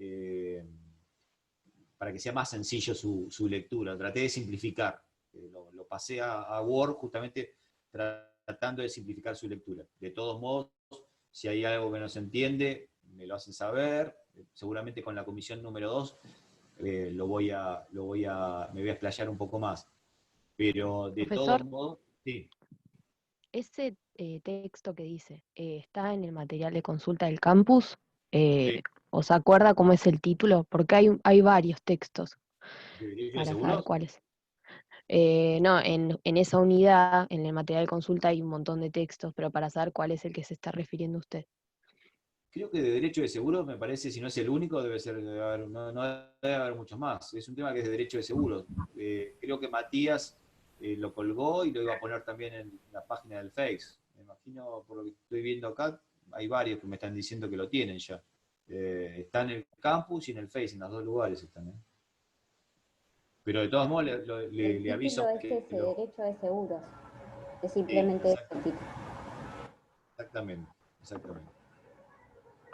para que sea más sencillo su lectura. Traté de simplificar. Lo pasé a Word justamente tratando de simplificar su lectura. De todos modos, si hay algo que no se entiende, me lo hacen saber, seguramente con la comisión número 2 me voy a explayar un poco más. Pero de todos Profesor, modos, sí. ese texto que dice, ¿está en el material de consulta del campus? Sí. ¿Os acuerda cómo es el título? Porque hay varios textos ¿De derecho de para saber seguros? cuáles. No, en esa unidad, en el material de consulta hay un montón de textos, pero para saber cuál es el que se está refiriendo usted. Creo que de derecho de seguros, me parece, si no es el único, no debe haber muchos más. Es un tema que es de derecho de seguros. Creo que Matías lo colgó y lo iba a poner también en la página del Face. Me imagino, por lo que estoy viendo acá, hay varios que me están diciendo que lo tienen ya. Está en el campus y en el Face, en los dos lugares están. Pero de todos modos le aviso El título es que ese, Derecho de Seguros. Es Sí, simplemente ese el título. exactamente.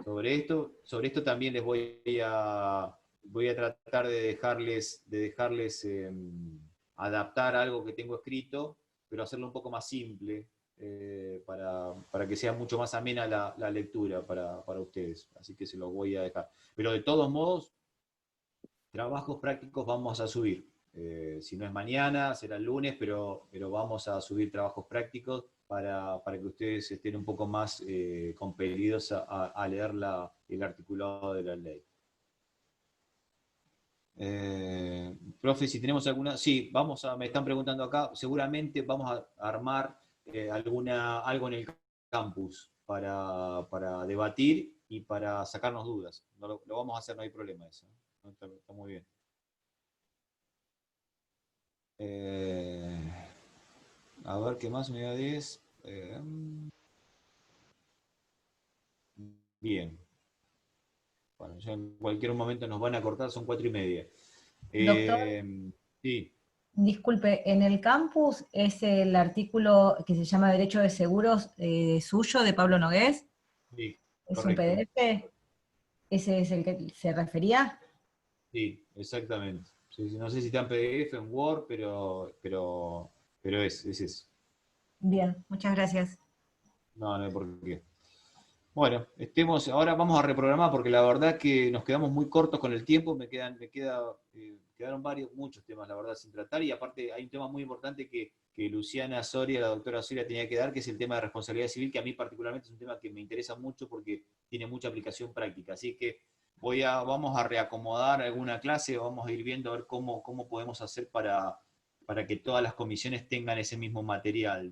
Sobre esto también les voy a tratar de dejarles adaptar algo que tengo escrito, pero hacerlo un poco más simple, para que sea mucho más amena la lectura para ustedes. Así que se los voy a dejar. Pero de todos modos, trabajos prácticos vamos a subir. Si no es mañana, será el lunes, pero vamos a subir trabajos prácticos para que ustedes estén un poco más compelidos a leer el articulado de la ley. Profe, si tenemos alguna... Sí, me están preguntando acá, seguramente vamos a armar algo en el campus para debatir y para sacarnos dudas. Lo vamos a hacer, no hay problema eso. Está muy bien. A ver, ¿qué más? Unidad 10. Bien. Bueno, ya en cualquier momento nos van a cortar, son 4:30. Doctor, Sí, disculpe, en el campus es el artículo que se llama Derecho de Seguros suyo, de Pablo Nogués. sí, ¿Es correcto. un PDF? ¿Ese es el que se refería? Sí, exactamente. Sí, no sé si está en PDF, en Word, pero es eso. Bien, muchas gracias. No hay por qué. Bueno, ahora vamos a reprogramar porque la verdad que nos quedamos muy cortos con el tiempo, quedaron muchos temas, la verdad, sin tratar, y aparte hay un tema muy importante que Luciana Soria, la doctora Soria, tenía que dar, que es el tema de responsabilidad civil, que a mí particularmente es un tema que me interesa mucho porque tiene mucha aplicación práctica. Así que vamos a reacomodar alguna clase, vamos a ir viendo a ver cómo podemos hacer para que todas las comisiones tengan ese mismo material.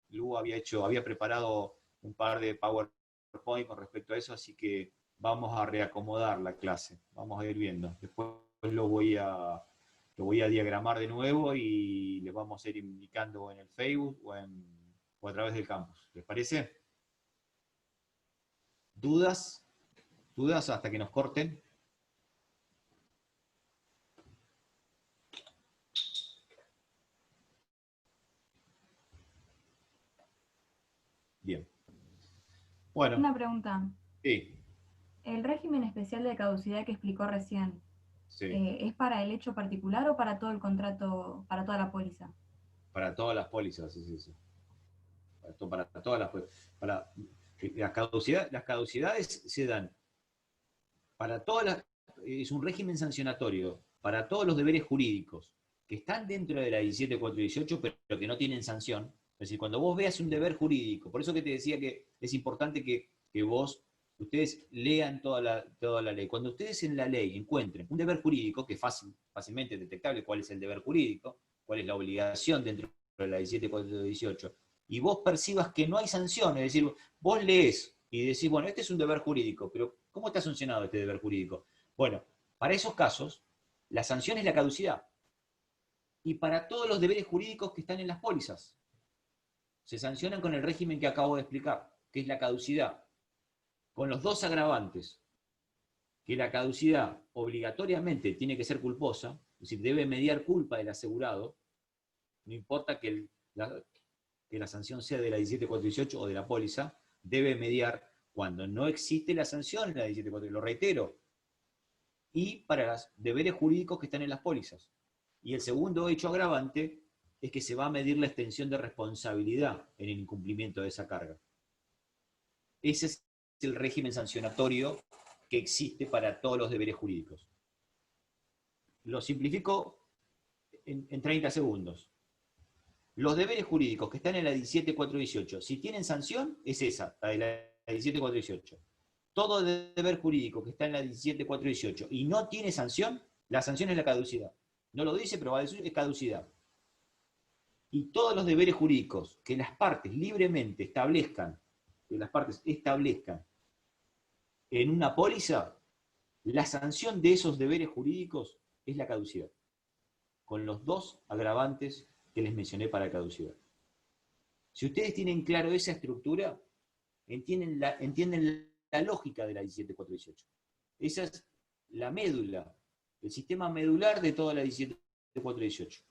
Lu había preparado un par de PowerPoint con respecto a eso, así que vamos a reacomodar la clase, vamos a ir viendo. Después lo voy a diagramar de nuevo y les vamos a ir indicando en el Facebook o a través del campus. ¿Les parece? ¿Dudas? ¿Dudas hasta que nos corten? Bien. Bueno. Una pregunta. Sí. ¿El régimen especial de caducidad que explicó recién, Sí. ¿es para el hecho particular o para todo el contrato, para toda la póliza? Para todas las pólizas, es eso. Para todas las pólizas. Las caducidades se dan para es un régimen sancionatorio para todos los deberes jurídicos que están dentro de la 17418, pero que no tienen sanción. Es decir, cuando vos veas un deber jurídico, por eso que te decía que es importante que ustedes lean toda la ley. Cuando ustedes en la ley encuentren un deber jurídico, que es fácilmente detectable cuál es el deber jurídico, cuál es la obligación dentro de la 17418, y vos percibas que no hay sanción, es decir, vos lees y decís, bueno, este es un deber jurídico, pero ¿cómo está sancionado este deber jurídico? Bueno, para esos casos, la sanción es la caducidad. Y para todos los deberes jurídicos que están en las pólizas, se sancionan con el régimen que acabo de explicar, que es la caducidad, con los dos agravantes, que la caducidad obligatoriamente tiene que ser culposa, es decir, debe mediar culpa del asegurado, no importa que la sanción sea de la 17418 o de la póliza, debe mediar cuando no existe la sanción en la 17418, lo reitero, y para los deberes jurídicos que están en las pólizas. Y el segundo hecho agravante es que se va a medir la extensión de responsabilidad en el incumplimiento de esa carga. Ese es el régimen sancionatorio que existe para todos los deberes jurídicos. Lo simplifico en 30 segundos. Los deberes jurídicos que están en la 17.418, si tienen sanción, es esa, la de la 17.418. Todo deber jurídico que está en la 17.418 y no tiene sanción, la sanción es la caducidad. No lo dice, pero va a decir es caducidad. Y todos los deberes jurídicos que las partes libremente establezcan, en una póliza, la sanción de esos deberes jurídicos es la caducidad, con los dos agravantes que les mencioné para caducidad. Si ustedes tienen claro esa estructura, entienden la lógica de la 17.418. Esa es la médula, el sistema medular de toda la 17.418.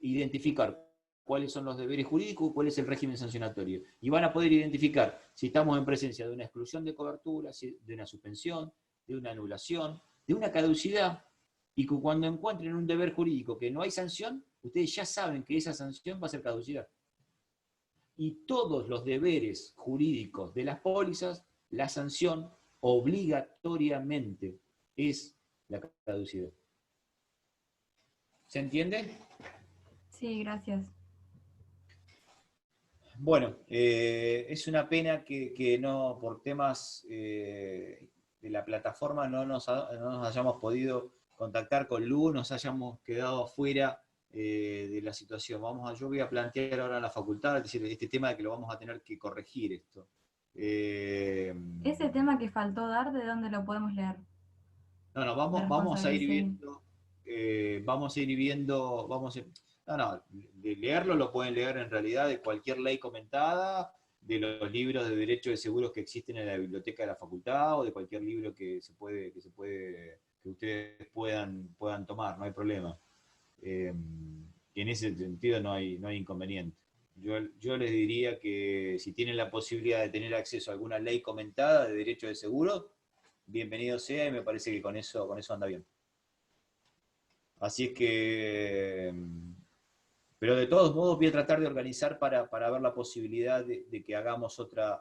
Identificar cuáles son los deberes jurídicos, cuál es el régimen sancionatorio. Y van a poder identificar si estamos en presencia de una exclusión de cobertura, de una suspensión, de una anulación, de una caducidad, y que cuando encuentren un deber jurídico que no hay sanción, ustedes ya saben que esa sanción va a ser caducidad. Y todos los deberes jurídicos de las pólizas, la sanción obligatoriamente es la caducidad. ¿Se entiende? Sí, gracias. Bueno, es una pena que no, por temas de la plataforma, no nos hayamos podido contactar con Lu, nos hayamos quedado afuera de la situación. Yo voy a plantear ahora en la facultad, es decir, este tema de que lo vamos a tener que corregir esto. Ese tema que faltó dar, ¿de dónde lo podemos leer? No, vamos a ir viendo, de leerlo lo pueden leer en realidad de cualquier ley comentada, de los libros de derecho de seguros que existen en la biblioteca de la facultad, o de cualquier libro que ustedes puedan tomar, no hay problema. En ese sentido no hay inconveniente. Yo les diría que si tienen la posibilidad de tener acceso a alguna ley comentada de derecho de seguros, bienvenido sea, y me parece que con eso anda bien. Así es que, pero de todos modos voy a tratar de organizar para ver la posibilidad de que hagamos otra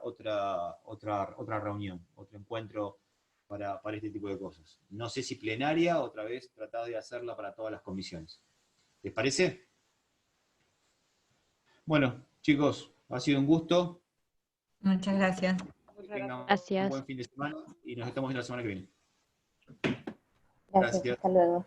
reunión, otro encuentro para este tipo de cosas. No sé si plenaria, otra vez tratar de hacerla para todas las comisiones. ¿Les parece? Bueno, chicos, ha sido un gusto. Muchas gracias. Que tengan Gracias. un buen fin de semana y nos estamos viendo la semana que viene. Gracias, hasta luego.